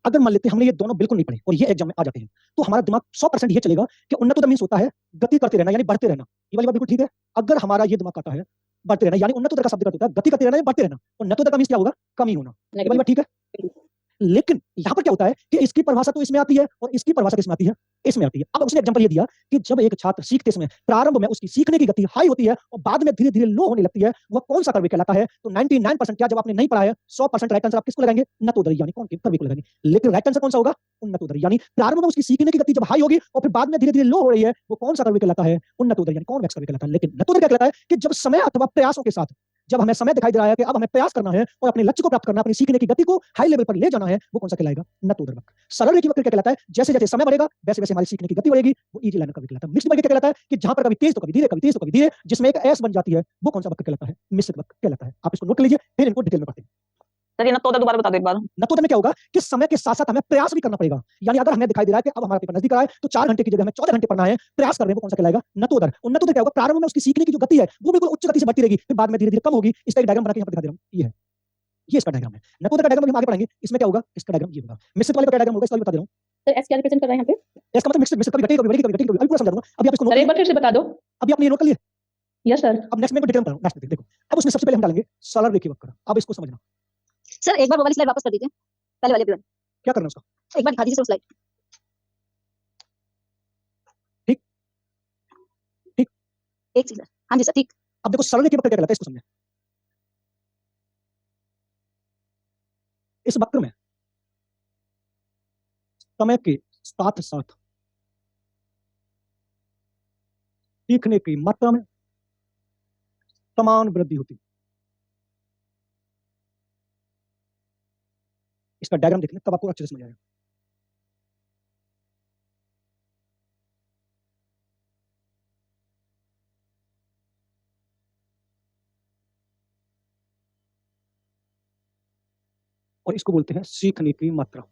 अगर मान लेते हैं हमने ये दोनों बिल्कुल नहीं पढ़े और ये एग्जाम में आ जाते हैं, तो हमारा दिमाग 100% ये चलेगा कि उन्नतोदर मींस होता है गति करते रहना, यानी बढ़ते रहना। ये वाली बात बिल्कुल ठीक है। अगर हमारा ये दिमाग आता है बढ़ते रहना, यानी उन्नतोदर का शब्द होता है गति करते रहना या बढ़ते रहना, और नतोदर का मींस क्या होगा? कमी होना। ये वाली बात ठीक है। लेकिन यहाँ पर क्या होता है कि इसकी परिभाषा तो इसमें आती है और इसकी परिभाषा किसमें आती है? इसमें आती है। अब उसने एग्जांपल ये दिया कि जब एक छात्र सीखते समय प्रारंभ में उसकी सीखने की गति हाई होती है और बाद में धीरे धीरे लो होने लगती है, वह कौन सा कर्व कहलाता है? तो 99% क्या, जब आपने नहीं पढ़ा है 100% राइट आंसर आप किसको लगाएंगे? नतोदर, यानी कौन कर्व को लगाएंगे। लेकिन राइट आंसर कौन सा होगा? उन्नतोदर, यानी प्रारंभ में उसकी सीखने की गति जब हाई होगी और फिर बाद में धीरे धीरे लो हो रही है, वो कौन सा कर्व कहलाता है? उन्नतोदर, यानी कॉन्वेक्स कर्व कहलाता है। लेकिन नतोदर क्या कहलाता है कि जब समय अथवा प्रयासों के साथ, जब हमें समय दिखाई दे रहा है कि अब हमें प्रयास करना है और अपने लक्ष्य को प्राप्त करना है, अपनी सीखने की गति को हाई लेवल पर ले जाना है, वो कौन सा कहलाएगा? नतोदर वक्र। सरल रेखीय वक्र क्या कहलाता है? जैसे जैसे समय बढ़ेगा वैसे वैसे हमारी सीखने की गति बढ़ेगी, वो इजी लाइनर कर्व कहलाता है। मिक्स्ड वक्र क्या कहलाता है कि जहां पर कभी तेज तो कभी धीरे, कभी तेज तो कभी धीरे, जिसमें एक एस बन जाती है, वो कौन सा वक्र कहलाता है? मिश्रित वक्र कहलाता है। आप इसको नोट कर लीजिए, फिर इनको डिटेल में पढ़ते हैं। सर ये नतोदर दोबारा बता दो एक बार। नतोदर में क्या होगा कि समय के साथ साथ हमें प्रयास भी करना पड़ेगा, यानी अगर हमें दिखाई दे रहा है कि अब हमारा पेपर नजदीक आ रहा है तो 4 घंटे की जगह हमें 14 घंटे पढ़ना है, प्रयास कर रहे हैं, वो कौन सा कहलाएगा? नतोदर। उन्नतोदर क्या होगा? प्रारंभ में उसकी सीखने की जो गति है वो बिल्कुल उच्च गति से बढ़ती रहेगी, फिर बाद में धीरे धीरे कम होगी। इसका एक डायग्राम बना के यहाँ पर दिखा दे रहा हूँ, ये है, ये इसका डायग्राम है। नतोदर का डायग्राम हम आगे पढ़ेंगे, इसमें क्या होगा? इसका डायग्राम ये होगा। मिश्रित वाले का डायग्राम होगा, इसका भी बता दे रहा हूँ। सर एस क्या रिप्रेजेंट कर रहा है यहाँ पे? इसका मतलब मिक्स्ड, मिक्स्ड कभी घटेगी कभी बढ़ेगी कभी घटेगी कभी, अभी पूरा समझा दूंगा। अभी आप इसको नोट सर एक करिए, बार फिर से बता दो। अभी आपने ये नोट कर लिया। Yes sir. अब नेक्स्ट में डिटेल में पढ़ रहा हूँ, नेक्स्ट में देखो। अब उसमें सबसे पहले हम डालेंगे सरल रेखीय वक्र। अब इसको समझना, सर एक बार वो वाली स्लाइड वापस कर दीजिए, पहले वाले पे क्या करना है उसका? एक बार दिखा दीजिए सर स्लाइड। ठीक ठीक। एक चीज सर, हाँ जी सर ठीक। अब देखो सरल रेखीय वक्र क्या कहलाता है, इसको समझें। इस वक्र में समय के साथ साथ सीखने की मात्रा में समान वृद्धि होती है। इसका डायग्राम देख लें, तब आपको अच्छे से समझ आएगा। और इसको बोलते हैं सीखने की मात्रा।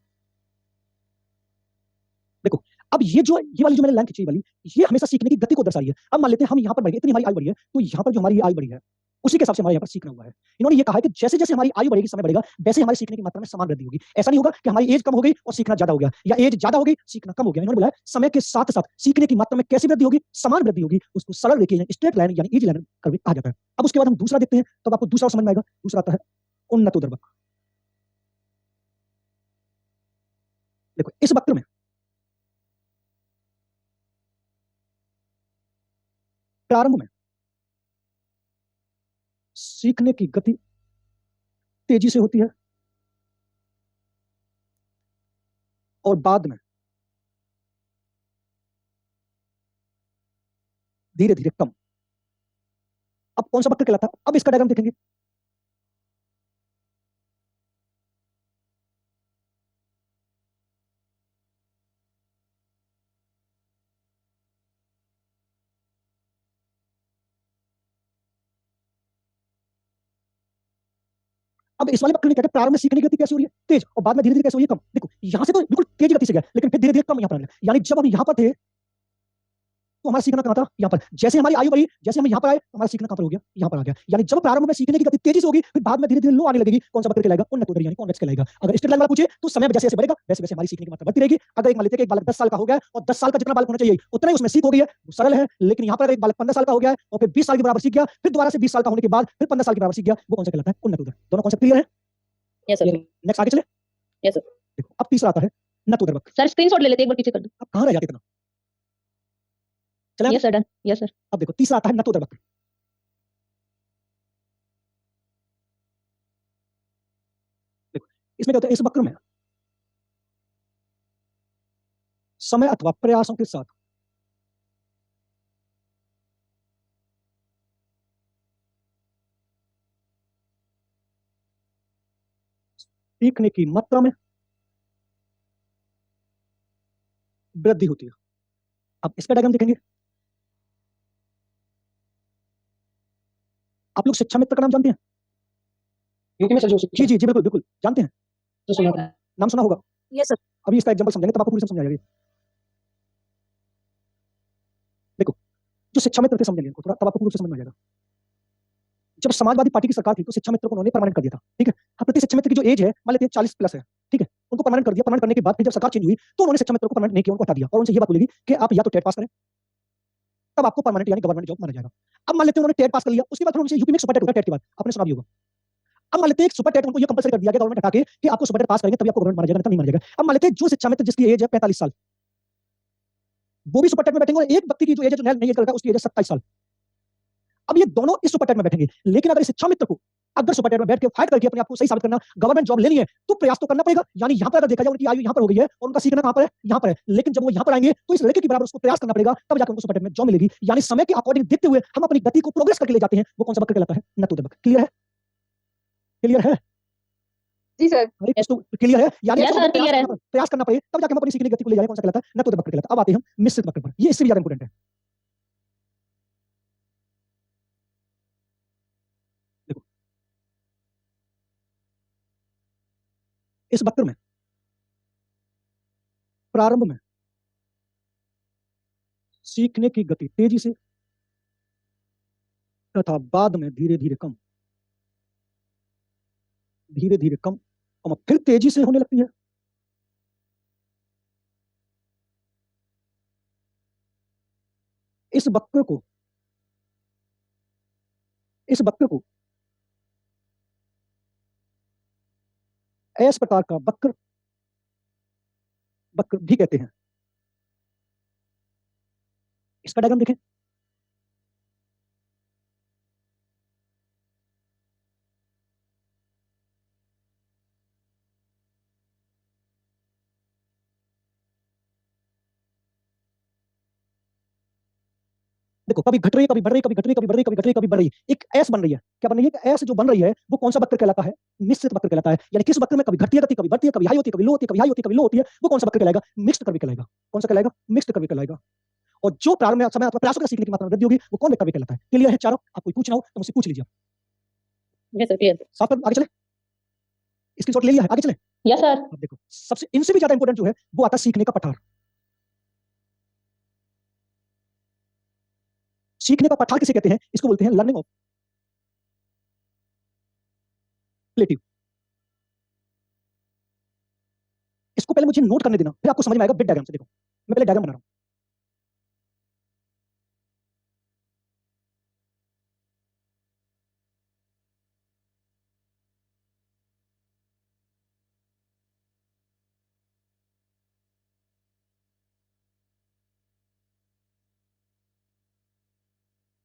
देखो अब ये वाली जो मैंने लाइन खींची वाली, ये हमेशा सीखने की गति को दर्शा रही है। अब मान लेते हैं हम यहाँ पर बढ़े, इतनी हमारी आयु बढ़ी है, तो यहाँ पर जो हमारी आयु बढ़ी है उसी के हिसाब से हमारे यहाँ पर सीखना हुआ है। इन्होंने ये कहा है कि जैसे जैसे हमारी आयु बढ़ेगी, समय बढ़ेगा, वैसे हमारी सीखने की मात्रा में समान वृद्धि होगी। ऐसा नहीं होगा कि हमारी एज कम हो गई और सीखना ज्यादा हो गया, या एज ज्यादा हो गई सीखना कम हो गया। इन्होंने बोला समय के साथ साथ सीखने की मात्रा में कैसी वृद्धि होगी? समान वृद्धि होगी। उसको सरल रेखीय स्ट्रेट लाइन यानी इजी लाइन कर्व कहा जाता है। अब उसके बाद हम दूसरा देखते हैं, तब आपको दूसरा समझ में आएगा। दूसरा आता है उन्नतोदर वक्र। देखो इस वक्र में प्रारंभ में सीखने की गति तेजी से होती है और बाद में धीरे धीरे कम। अब कौन सा वक्र कहलाता है? अब इसका डायग्राम देखेंगे, अब इस वाले वक्र में क्या है, प्रारंभ में सीखने की गति कैसे हो रही है, तेज, और बाद में धीरे धीरे कैसे हो रही है, कम। देखो यहाँ से तो बिल्कुल तेज गति से गया, लेकिन फिर धीरे धीरे कम यहाँ पर आ गया। यानी जब हम यहाँ पर थे तो हमारा सीखना कहाँ था, यहाँ पर। जैसे हमारी आयु बढ़ी, जैसे हम यहाँ पर आए, तो हमारा सीखना कहाँ पर हो गया, यहाँ पर आ गया। यानी जब प्रारंभ में सीखने की गति तेजी से होगी, फिर बाद में धीरे धीरे लो आने लगेगी, कौन सा वक्र कहलाएगा, उन्नत उदर यानी कॉन्वेक्स कहलाएगा। अगर स्ट्रेट लाइन वाला पूछे तो समय जैसे जैसे बढ़ेगा वैसे वैसे हमारी सीखने की मात्रा बढ़ती रहेगी। अगर एक मान लेते हैं कि एक बालक 10 साल का हो गया और 10 साल का जितना बालक होना चाहिए उतना ही उसमें सीख हो गई है, वो सरल है। लेकिन यहाँ पर अगर एक बालक 15 साल का हो गया है और फिर 20 साल के बराबर सीख गया, फिर दोबारा से 20 साल का होने के बाद फिर 15 साल के बराबर सीख गया, वो कौन सा कहलाता है, उन्नत उदर। दोनों कॉन्सेप्ट क्लियर है? Yes sir. नेक्स्ट आगे चले। Yes sir. देखो अब तीसरा आता है नत उदर वक्र। सर स्क्रीनशॉट ले लेते हैं, एक बार पीछे कर दो। अब कहाँ रह जाते इतना, चले yes sir, done. Yes sir. अब देखो तीसरा आता है नत उदर वक्र। देखो इसमें क्या होता है, इस वक्र में समय अथवा प्रयासों के साथ सीखने की मात्रा में वृद्धि होती है। अब इसका डायग्राम देखेंगे। आप लोग शिक्षा मित्र का नाम जानते हैं? यूपी में सर जो जी जी जी बिल्कुल बिल्कुल जानते हैं, तो सुना था। नाम सुना होगा। Yes sir. अभी इसका एग्जांपल समझेंगे तब आपको पूरी समझ आ जाएगी। देखो जो शिक्षा मित्र थे समझेंगे इनको थोड़ा, तब आपको पूरी समझ में आ जाएगा। जब समाजवादी पार्टी की सरकार थी तो शिक्षा मित्र को उन्होंने परमानेंट कर दिया था, ठीक है। हाँ, प्रति शिक्षा मित्र की जो एज है मान लेते हैं 40 प्लस है, ठीक है, उनको परमानेंट कर दिया। परमानेंट करने के बाद फिर जब सरकार चेंज हुई तो उन्होंने शिक्षा मित्र को परमानेंट नहीं किया, उनको हटा दिया और उनसे ये बात बोलेगी कि आप या तो टेट पास करें तब आपको परमानेंट यानी गवर्नमेंट जॉब माना जाएगा। अब मान लेते हैं उन्होंने टेट पास कर लिया, उसके बाद फिर उनसे यूपी में सुपर टेट होता है, टेट के बाद आपने सुना भी होगा। अब मान लेते हैं सुपर टेट उनको ये कंपलसरी कर दिया गया गवर्नमेंट हटा के कि आपको सुपर टेट पास करेंगे तभी आपको गवर्नमेंट माना जाएगा, नहीं माना जाएगा। अब मान लेते हैं जो शिक्षा मित्र जिसकी एज है 45 साल वो भी सुपर टेट में बैठेंगे और एक व्यक्ति की जो एज है जो नहीं करेगा उसकी एज है 27 साल। अब ये दोनों इस सुपर टेट में बैठेंगे, लेकिन अगर इस शिक्षा मित्र को अगर सुपर टेट में बैठ के फाइट करके अपने आप को सही साबित करना, गवर्नमेंट जॉब लेनी है तो प्रयास तो करना पड़ेगा। यानी यहाँ पर अगर देखा जाए उनकी आयु यहाँ पर हो गई है और उनका सीखना कहाँ पर है, यहाँ पर है, लेकिन जब वो यहाँ पर आएंगे तो इस लड़के के बराबर उसको प्रयास करना पड़ेगा, तब जाकर उनको सुपर टेट में जॉब मिलेगी। यानी समय के अकॉर्डिंग देखते हुए हम अपनी गति को प्रोग्रेस करके ले जाते हैं, वो कौन सा वक्र कहलाता है, नत उदर वक्र। क्लियर है? क्लियर है? जी सर। अरे कुछ तो क्लियर है? यानी Yes, जब sir, हमको clear है। प्रयास करना पड़े तब जाके हम अपनी सीखने की गति को ले जाए, कौन सा कहलाता है, नत उदर वक्र कहलाता है। अब आते हैं हम मिश्रित वक्र पर, ये इससे भी ज्यादा इंपॉर्टेंट है। देखो इस वक्र में प्रारंभ में सीखने की गति तेजी से तथा बाद में धीरे धीरे कम, धीरे धीरे कम और फिर तेजी से होने लगती है। इस वक्र को इस प्रकार का वक्र भी कहते हैं। इसका डायग्राम देखें। देखो कभी घट रही है, कभी बढ़ रही है, कभी घट रही है, कभी बढ़ रही है, कभी घट रही है, कभी बढ़ रही है, एक एस बन रही है। क्या बन रही है? एस जो बन रही है वो कौन सा वक्र कहलाता है, मिश्रित वक्र कहलाता है। यानी किस वक्र में कभी घटती है गति, कभी बढ़ती है, कभी हाई होती है, कभी लो होती है, कभी हाई होती है, कभी लो होती है, वो कौन सा वक्र कहलाएगा, मिक्स्ड कर्व कहलाएगा। कौन सा कहलाएगा, मिक्स्ड कर्व कहलाएगा। और जो प्रारंभ में समय अथवा प्रयासों का सीखने की मात्रा में वृद्धि होगी वो कौन कर्व कहलाता है। क्लियर है चारों? आप कोई पूछना हो तो मुझसे पूछ लीजिए। Yes sir, clear. साफ आगे चले, स्क्रीनशॉट ले लिया है, आगे चले। Yes sir. अब देखो सबसे इनसे भी ज्यादा इंपॉर्टेंट जो है वो आता है सीखने का पठार। सीखने का पठार किसे कहते हैं? इसको बोलते हैं लर्निंग ऑफ प्लेटिव। इसको पहले मुझे नोट करने देना, फिर आपको समझ में आएगा बिट डायग्राम से। देखो मैं पहले डायग्राम बना रहा हूं।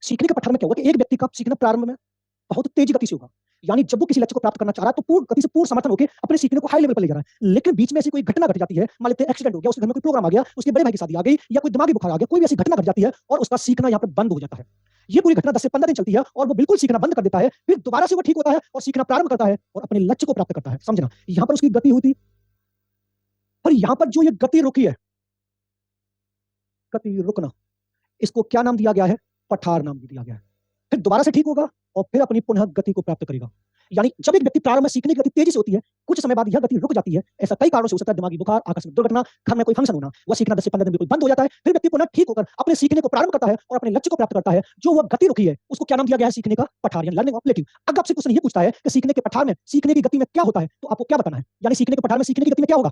सीखने के पठार में क्या होगा कि एक व्यक्ति का सीखना प्रारंभ में बहुत तेजी गति से होगा। यानी जब वो किसी लक्ष्य को प्राप्त करना चाह रहा है तो पूर्ण गति से पूर्ण समर्थन होकर अपने सीखने को हाई लेवल पर ले जा रहा है। लेकिन बीच में ऐसी कोई घटना घट जाती है, मान लेते हैं एक्सीडेंट हो गया, उसके घर में कोई प्रोग्राम आ गया, उसके बड़े भाई की शादी आ गई या कोई दिमागी बुखार आ गया, कोई भी ऐसी घटना घट जाती है और उसका सीखना यहाँ पे बंद हो जाता है। ये पूरी घटना 10 से 15 दिन चलती है और वो बिल्कुल सीखना बंद कर देता है। फिर दोबारा से वो ठीक होता है और सीखना प्रारंभ करता है और अपने लक्ष्य को प्राप्त करता है। समझना, यहाँ पर उसकी गति हुई थी और यहाँ पर जो ये गति रुकी है, गति रुकना, इसको क्या नाम दिया गया है, पठार नाम दिया गया है। फिर दोबारा से ठीक होगा और फिर अपनी पुनः गति को प्राप्त करेगा। यानी जब एक व्यक्ति प्रारंभ में सीखने की गति तेजी से होती है, कुछ समय बाद यह गति रुक जाती है। ऐसा कई कारणों से हो सकता है, दिमागी बुखार, आकस्मिक दुर्घटना, घर में कोई फंक्शन होना, वह सीखना 10 से 15 दिन बिल्कुल बंद हो जाता है। फिर व्यक्ति पुनः ठीक होकर अपने सीखने को प्रारंभ करता है और अपने लक्ष्य को प्राप्त करता है। जो वह गति रुकी है, उसको क्या नाम दिया गया है? सीखने का पठार, यानी लर्निंग ऑफ प्लेटिंग। अगर आपसे क्वेश्चन ये पूछता है कि सीखने के पठार में, सीखने की गति में क्या होता है, तो आपको क्या बताना है? यानी सीखने के पठार में सीखने की गति में क्या होगा?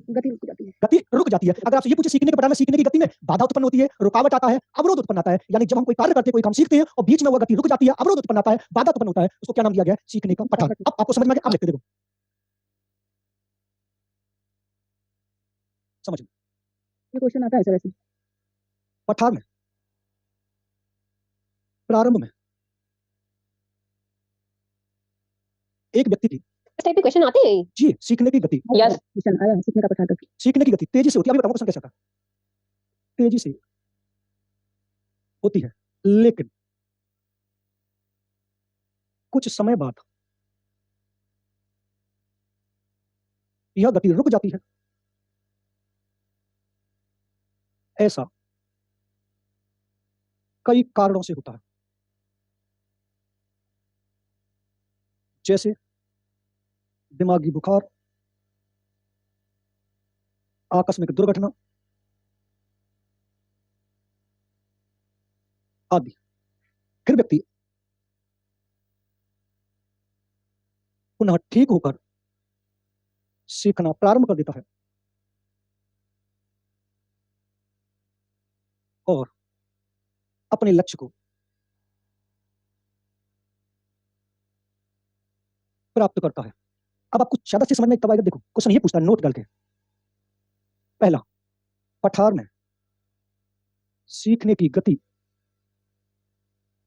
गति रुक जाती है। गति रुक जाती है। अगर आपसे ये पूछे सीखने के पठार में सीखने की गति में बाधा उत्पन्न होती है, रुकावट आता है, अवरोध उत्पन्न आता है, यानी जब हम कोई कार्य करते हैं, कोई काम सीखते हैं और बीच में वो गति रुक जाती है, अवरोध उत्पन्न आता है, बाधा उत्पन्न होता है, उसको क्या नाम दिया गया है? सीखने का पठार। अब आपको समझ में आ गया? अब लिखते देखो, समझ में ये क्वेश्चन आता है सर ऐसे। पठार में प्रारंभ में एक व्यक्ति की इस टाइप के क्वेश्चन आते हैं। जी सीखने की गति, यस क्वेश्चन आया है सीखने का पठार गति। सीखने की गति तेजी से होती है। अभी बताऊंगा क्वेश्चन कैसे आता है। तेजी से होती है, लेकिन कुछ समय बाद यह गति रुक जाती है। ऐसा कई कारणों से होता है, जैसे दिमागी बुखार, आकस्मिक दुर्घटना आदि। फिर व्यक्ति पुनः ठीक होकर सीखना प्रारंभ कर देता है और अपने लक्ष्य को प्राप्त करता है। अब आपको ज्यादा से समझने कब आएगा? देखो क्वेश्चन ये पूछता है, नोट करके। पहला, पठार में सीखने की गति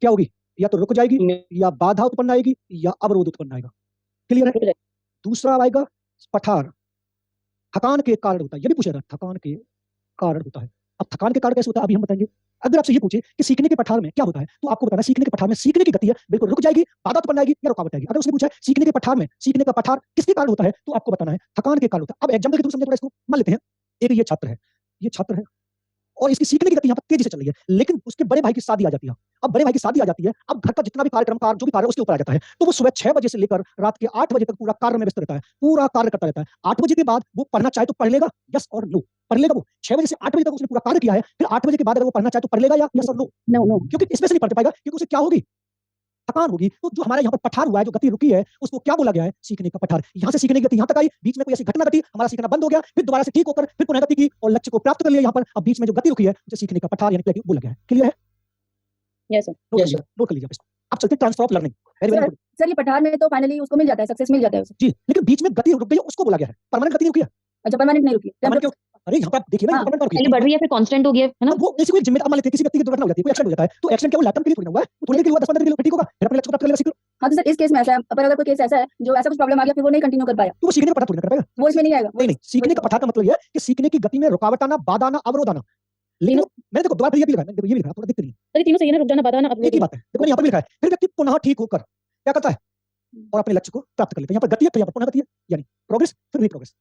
क्या होगी? या तो रुक जाएगी, या बाधा उत्पन्न आएगी, या अवरोध उत्पन्न आएगा। क्लियर है? दूसरा आएगा, पठार थकान के कारण होता है। ये भी पूछा था, थकान के कारण होता है। अब थकान के कारण कैसे होता है, अभी हम बताएंगे। अगर आपसे ये पूछे कि सीखने के पठार में क्या होता है, तो आपको बताना सीखने के पठार में सीखने की गति है, बिल्कुल रुक जाएगी, बाधा उत्पन्न आएगी या रुकावट आएगी। अगर उसने पूछा सीखने के पठार में, सीखने का पठार किसके कारण होता है, तो आपको बताना है थकान के कारण होता है। अब एग्जाम्पल के थ्रू समझे थोड़ा इसको। मान लेते हैं एक ये छात्र है, ये छात्र है और इसकी सीखने की गति यहाँ पर तेजी से चल रही है, लेकिन उसके बड़े भाई की शादी आ जाती है। अब बड़े भाई की शादी आ जाती है, अब घर का जितना भी कार्यक्रम जो भी कार्य उसके ऊपर आ जाता है, तो वो सुबह 6 बजे से लेकर रात के 8 बजे तक पूरा कार्य में व्यस्त रहता है, पूरा कार्य करता रहता है। 8 बजे के बाद वो पढ़ना चाहे तो पढ़ लेगा, यस और नो। पढ़ लेगा वो 6 बजे से 8 बजे तक उसने पूरा कार्य किया है, फिर 8 बजे के बाद अगर वो पढ़ना चाहे तो पढ़ लेगा या यस और नो? No no. क्योंकि इसमें से नहीं पढ़ पाएगा, क्योंकि उसे क्या होगी? थकान होगी। तो जो हमारे यहाँ पर पठार हुआ है, जो गति रुकी है, उसको क्या बोला गया है? सीखने का पठार। यहाँ से सीखने की गति यहाँ तक आई, बीच में कोई ऐसी घटना घटी, हमारा सीखना बंद हो गया, फिर दोबारा से ठीक होकर फिर पुनः गति की और लक्ष्य को प्राप्त कर लिया। यहाँ पर अब बीच में जो गति रुकी है, उसे सीखने का पठार यानी प्लेटिंग बोला गया है। क्लियर है? Yes sir. नोट कर लीजिए इसको। अब चलते हैं transfer of learning. Very very good. Sir ये पठार में तो फाइनली उसको मिल जाता है, सक्सेस मिल जाता है उसे। जी, लेकिन बीच में गति रुक गई है, उसको बोला गया है। परमानेंट गति नहीं रुकी है। अच्छा परमानेंट नहीं रुकी। परमानेंट क्यों? अरे यहाँ पर आप देखिए ना, हाँ, परमानेंट रुकी पहले बढ़ रही है फिर कांस्टेंट हो गया है ना। अब वो किसी को एक जिम्मेदार मान लेते हैं, किसी व्यक्ति की दुर्घटना हो जाती है, कोई एक्सीडेंट हो जाता है, तो एक्सीडेंट क्या वो लाइफ टाइम के लिए थोड़ी ना हुआ है, वो थोड़ी देर के लिए हुआ, 10-15 दिन के लिए ठीक होगा, फिर अपने लक्ष्य को प्राप्त कर लेगा। सीख हाँ तो सर इस केस में ऐसा है, पर अगर कोई केस ऐसा है जो ऐसा कुछ प्रॉब्लम आ गया फिर वो नहीं कंटिन्यू कर पाया, तो वो सीखने का पठार थोड़ी ना कर पाएगा। वो इसमें नहीं आएगा। नहीं नहीं, सीखने का पठार का मतलब ये है कि सीखने की गति में रुकावट आना, बाधा आना, अवरोध आना। लेकिन मैंने देखो दोबारा फिर ये भी लिखा है, मैंने ये भी लिखा है, थोड़ा दिक्कत नहीं है, सर ये तीनों सही है ना, रुक जाना, बाधा आना, एक ही बात है। देखो मैंने यहाँ पर भी लिखा है, फिर व्यक्ति पुनः ठीक होकर क्या करता है और अपने लक्ष्य को प्राप्त कर लेता है। यहाँ पर गति है तो यहाँ पर पुनः गति है, यानी प्रोग्रेस फिर रिप्रोग्रेस।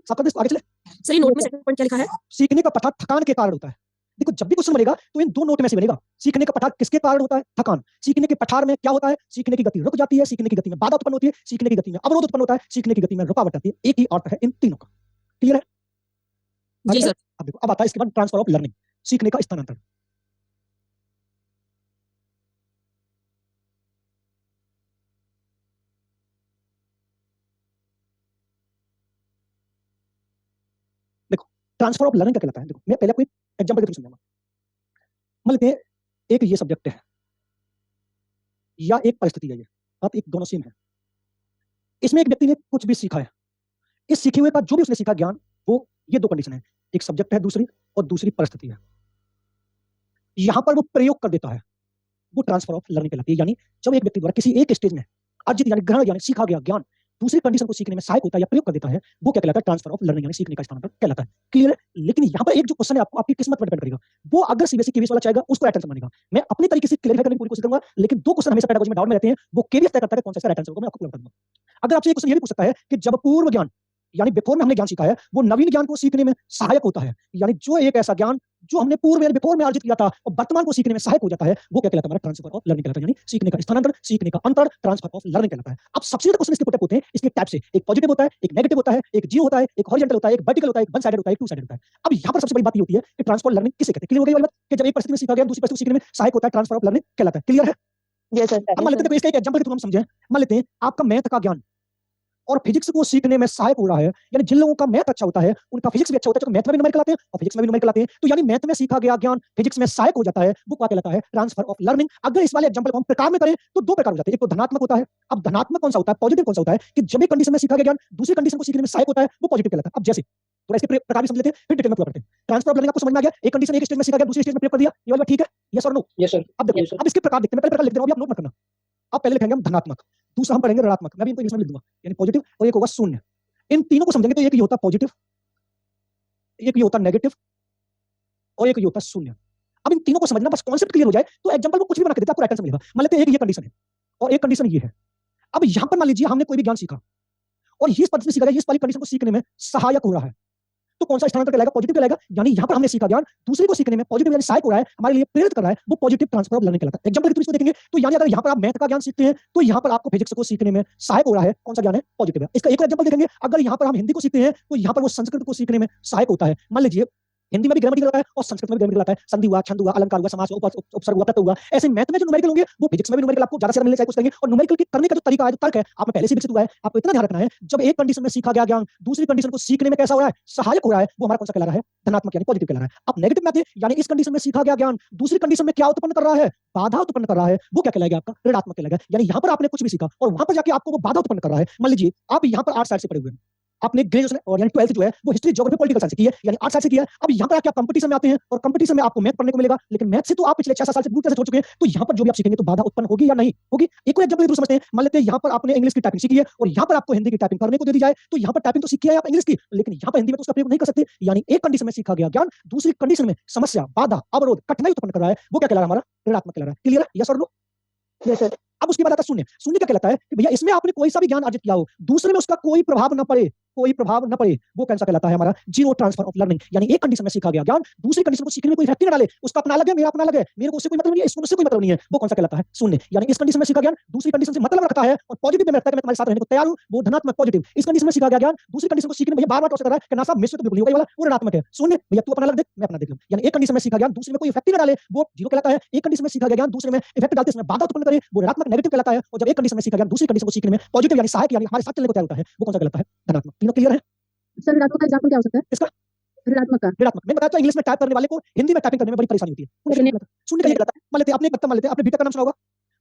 सब कर आगे चले। सही नोट में सेकंड पॉइंट क्या लिखा है? सीखने का पठार थकान के कारण होता है। देखो जब भी क्वेश्चन बनेगा तो इन दो नोट में से बनेगा। सीखने का पठार किसके कारण होता है? थकान। सीखने के पठार में क्या होता है? सीखने की गति रुक जाती है, सीखने की गति में बाधा उत्पन्न होती है, सीखने की गति में अवरोध उत्पन्न होता है, सीखने की गति में रुकावट आती है। एक ही अर्थ है इन तीनों का। क्लियर है? जी सर। अब देखो अब आता है इसके बाद ट्रांसफर ऑफ लर्निंग, सीखने का स्थानांतरण। देखो ट्रांसफर ऑफ लर्निंग क्या कहलाता है? देखो मैं पहले आपको एक एग्जांपल के थ्रू समझाऊंगा। मान लेते हैं एक ये सब्जेक्ट है या एक परिस्थिति है, ये आप एक दोनों सेम है। इसमें एक व्यक्ति ने कुछ भी सीखा है, इस सीखे हुए का जो भी उसने सीखा ज्ञान, वो ये दो कंडीशन है, एक सब्जेक्ट है दूसरी और दूसरी परिस्थिति है। यहां पर वो प्रयोग कर देता है, वो ट्रांसफर ऑफ लर्निंग कहलाती है। यानी जब एक व्यक्ति द्वारा किसी एक स्टेज में अर्जित यानी ग्रहण यानी सीखा गया ज्ञान दूसरी कंडीशन को सीखने में सहायक होता है या प्रयोग कर देता है, वो क्या कहलाता है? ट्रांसफर ऑफ लर्निंग यानी सीखने का स्थानांतरण कहलाता है। क्लियर है? लेकिन यहाँ पर एक जो क्वेश्चन है आपको आपकी किस्मत पर डिपेंड करेगा। वो अगर सीबीएसई केवीएस वाला चाहेगा उसको राइट आंसर मानेगा। मैं अपनी तरीके से क्लियर करने की पूरी कोशिश करूंगा, लेकिन दो क्वेश्चन हमेशा पेडागोजी में डाउट में रहते हैं, वो केवीएस तय करता है कौन सा राइट आंसर होगा। मैं आपको बता दूंगा। अगर आपसे एक क्वेश्चन ये भी पूछ सकता है कि जब पूर्व ज्ञान यानी बिफोर में हमने ज्ञान सीखा है वो नवीन ज्ञान को सीखने में सहायक होता है, यानी जो एक ऐसा ज्ञान जो हमने पूर्व या बिफोर में अर्जित किया था और वर्तमान को सीखने में सहायक हो जाता है, वो क्या कहलाता है हमारा ट्रांसफर ऑफ लर्निंग कहलाता है, यानी सीखने का स्थानांतरण, सीखने का अंतर, ट्रांसफर ऑफ लर्निंग कहलाता है। अब सबसे ज्यादा क्वेश्चन इसके पुट होते हैं इसके टाइप से, एक पॉजिटिव होता है, एक नेगेटिव होता है, एक जीरो होता है, एक हॉरिजॉन्टल होता है, एक वर्टिकल होता है, एक वन साइडेड होता है, एक टू साइडेड होता है। अब यहाँ पर सबसे बड़ी बात ये होती है कि ट्रांसफर लर्निंग किसे कहते हैं? क्लियर हो गई वाली बात कि जब एक परिस्थिति में सीखा गया दूसरी परिस्थिति को सीखने में सहायक होता है, ट्रांसफर ऑफ लर्निंग कहलाता है। क्लियर है? यस सर अब मान लेते हैं इसका एक एग्जांपल के थ्रू हम समझें। मान लेते हैं आपका मैथ का ज्ञान और फिजिक्स को सीखने में सहायक हो रहा है, यानी जिन लोगों का मैथ अच्छा होता है उनका फिजिक्स भी अच्छा होता है, क्योंकि मैथ में भी न्यूमेरिकल आते हैं और फिजिक्स में भी न्यूमेरिकल आते हैं, तो यानी मैथ में सीखा गया ज्ञान फिजिक्स में सहायक हो जाता है, वो क्या कहलाता है? Transfer of learning. अगर इस वाले एग्जांपल को हम प्रकार में करें तो दो प्रकार हो जाते हैं, एक तो धनात्मक होता है। अब धनात्मक कौन सा होता है, पॉजिटिव कौन सा होता है कि जब एक कंडीशन में सीखा गया ज्ञान दूसरी कंडीशन को सीखने में सहायक होता है, वो पॉजिटिव कहलाता है। अब जैसे थोड़ा इसके प्रकार भी समझ लेते हैं, फिर डिटेल में पूरा करते हैं। ट्रांसफर ऑफ लर्निंग आपको समझ में आ गया, एक कंडीशन एक स्टेज में सीखा गया दूसरी स्टेज में प्रयोग कर दिया, ये वाला ठीक है? यस और नो? Yes sir. अब देखो, Yes, sir. अब इसके प्रकार देखते हैं, मैं पहले प्रकार लिख दे रहा हूं, अभी आप नोट मत करना। अब पहले लिखेंगे हम धनात्मक, दूसरा हम पढ़ेंगे ऋणात्मक, मैं भी इनको इंग्लिश में लिख दूंगा, यानी पॉजिटिव और एक होगा शून्य। इन तीनों को समझेंगे तो एक ये होता पॉजिटिव, एक ये होता नेगेटिव और एक ये होता शून्य। अब इन तीनों को समझना, बस कॉन्सेप्ट क्लियर हो जाए तो एग्जांपल को कुछ भी बना के देता है, आपको राइट आंसर मिलेगा। मान लेते हैं एक ये कंडीशन है और एक कंडीशन ये है। अब यहां पर मान लीजिए हमने कोई भी ज्ञान सीखा और ये इस पद्धति से सीखा गया, इस वाली कंडीशन को सीखने में सहायक हो रहा है, तो कौन सा स्थानांतर कहलाएगा? पॉजिटिव कहलाएगा। यानी यहां पर हमने सीखा ज्ञान दूसरे को सीखने में पॉजिटिव यानी सहायक हो रहा है, हमारे लिए प्रेरित कर रहा है, वो पॉजिटिव ट्रांसफर ऑफ लर्निंग कहलाता है। एग्जांपल के थ्रू इसको देखेंगे तो यानी अगर यहां पर आप मैथ का ज्ञान सीखते हैं तो यहां पर आपको फिजिक्स को सीखने में सहायक हो रहा है, कौन सा ज्ञान है? पॉजिटिव है। इसका एक और एग्जांपल देखेंगे, अगर यहां पर हम हिंदी को सीखते हैं तो यहां पर वो संस्कृत को सीखने में सहायक होता है। मान लीजिए हिंदी में भी ग्रामेटिकल आता है और संस्कृत में भी ग्रामेटिकल आता है, संधि हुआ, छंद हुआ, अलंकार हुआ, समास हुआ, उपसर्ग हुआ, प्रत्यय हुआ। ऐसे मैथ में जो न्यूमेरिकल होंगे वो फिजिक्स में भी न्यूमेरिकल आपको ज्यादा से ज्यादा मिलने चाहिए कुछ करेंगे। और न्यूमेरिकल के करने का जो तरीका है, जो तर्क है, आप में पहले से विकसित हुआ है। आपको इतना ध्यान रखना है, जब एक कंडीशन में सीखा गया ज्ञान दूसरी कंडीशन को सीखने में कैसा हो रहा है? सहायक हो रहा है, वो हमारा कौन सा कहला रहा है? धनात्मक यानी पॉजिटिव कहला रहा है। अब नेगेटिव मैथ है, यानी इस कंडीशन में सीखा गया ज्ञान दूसरी कंडीशन में क्या उत्पन्न कर रहा है? बाधा उत्पन्न कर रहा है, वो क्या कहलाएगा? आपका ऋणात्मक कहलाएगा। यानी यहां पर आपने कुछ भी सीखा और वहां पर जाके आपको वो बाधा उत्पन्न कर रहा है। मान लीजिए आप यहां पर आर्ट साइड से पढ़े हुए हैं, आपने ग्रेजुएशन और यानी 12th जो है वो हिस्ट्री, ज्योग्राफी, पॉलिटिकल साइंस की है, यानी आर्ट साइड से किया है। अब यहां पर आके आप कंपटीशन में आते हैं और कंपटीशन में आपको मैथ पढ़ने को मिलेगा, लेकिन मैथ से तो आप पिछले 6-7 साल से पूरी तरह से छोड़ चुके हैं, तो यहां पर जो भी आप सीखेंगे तो बाधा उत्पन्न होगी या नहीं होगी? एक और एग्जांपल समझते हैं। मान लेते हैं यहां पर आपने इंग्लिश की टाइपिंग सीखी है और यहां पर आपको हिंदी की टाइपिंग करने को दे दी जाए, तो यहां पर टाइपिंग तो सीखी है आप इंग्लिश की, लेकिन यहां पर हिंदी में तो उसका प्रयोग नहीं कर सकते। यानी एक कंडीशन में सीखा गया ज्ञान दूसरी कंडीशन में समस्या, बाधा, अवरोध, कठिनाई उत्पन्न कर रहा है, वो क्या कहला रहा है? हमारा ऋणात्मक कहला रहा है। क्लियर है? यस और नो? यस सर अब उसके बाद आता है शून्य। शून्य क्या कहलाता है कि भैया इसमें आपने कोई सा भी ज्ञान अर्जित किया हो, दूसरे में उसका कोई प्रभाव न पड़े, कोई प्रभाव न पड़े, वो कौन सा कहलाता है? हमारा जीरो ट्रांसफर ऑफ लर्निंग। यानी एक कंडीशन में सीखा गया ज्ञान दूसरी कंडीशन को सीखने में कोई इफेक्ट ही ना डाले, उसका अपना अलग है, मेरा अपना अलग है, मेरे को उससे कोई मतलब नहीं है, इसको उससे कोई मतलब नहीं है, वो कौन सा कहलाता है? शून्य। यानी इस कंडीशन में सीखा ज्ञान दूसरी कंडीशन से मतलब रखता है और पॉजिटिव में रखता है कि मैं तुम्हारे साथ रहने को तैयार हूं, वो धनात्मक पॉजिटिव। इस कंडीशन में सीखा गया ज्ञान दूसरी कंडीशन को सीखने में भैया बार-बार टॉर्चर कर रहा है कि ना साहब मिस तो बिल्कुल नहीं होगा, ये वाला वो ऋणात्मक है। शून्य, भैया तू अपना अलग देख, मैं अपना देख लूं। यानी एक कंडीशन में सीखा ज्ञान दूसरे में कोई इफेक्ट ही ना डाले, वो जीरो कहलाता है। एक कंडीशन में सीखा गया ज्ञान दूसरे में इफेक्ट डालते इसमें बाधा उत्पन्न करे, वो ऋणात्मक नेगेटिव कहलाता है। और जब एक कंडीशन में सीखा ज्ञान दूसरी कंडीशन को सीखने में पॉजिटिव यानी सहायक यानी हमारे साथ चलने को तैयार होता है, वो कौन सा कहलाता है? धनात्मक। तीनों क्लियर है? सर ऋणात्मक का एग्जांपल क्या हो सकता है? इसका ऋणात्मक का ऋणात्मक मैं बताया तो इंग्लिश में टाइप करने वाले को हिंदी में टाइपिंग करने में बड़ी परेशानी होती है। उन्हें शून्य। शून्य का ये कहलाता है। मान लेते हैं आपने एक मान लेते हैं आपने बीटेक का नाम सुना होगा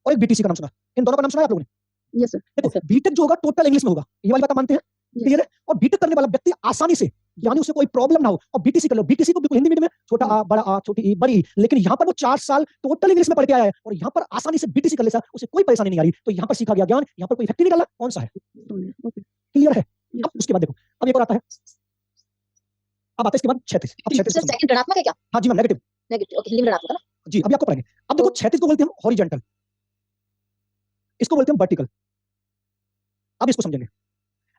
और एक बीटीसी का नाम सुना, इन दोनों का नाम सुना है आप लोगों ने? Yes sir. देखो बीटेक जो होगा टोटल इंग्लिश में होगा, ये वाली बात आप मानते हैं? क्लियर है? और बीटेक करने वाला व्यक्ति आसानी से, यानी उसे कोई प्रॉब्लम ना हो, और बीटीसी कर लो, बीटीसी को बिल्कुल हिंदी मीडियम में छोटा आ बड़ा आ छोटी ई बड़ी ई, लेकिन यहाँ पर वो 4 साल टोटल इंग्लिश में पढ़ के आया है और यहाँ पर आसानी से बीटीसी कर ले, उसे कोई परेशानी नहीं आ रही, तो यहाँ पर सीखा गया ज्ञान यहाँ पर कोई इफेक्ट नहीं डाला, कौन सा है? ओके। क्लियर है? अब उसके बाद देखो, अब एक और आता है, अब आता है इसके बाद 36। अब 36 सर सेकंड ऋणात्मक है क्या? हाँ जी ma'am negative negative, okay, Hindi में ऋणात्मक है ना? जी, अभी आपको पढ़ेंगे। अब देखो 36 को बोलते हैं हम हॉरिजॉन्टल, इसको बोलते हैं वर्टिकल। अब इसको समझेंगे।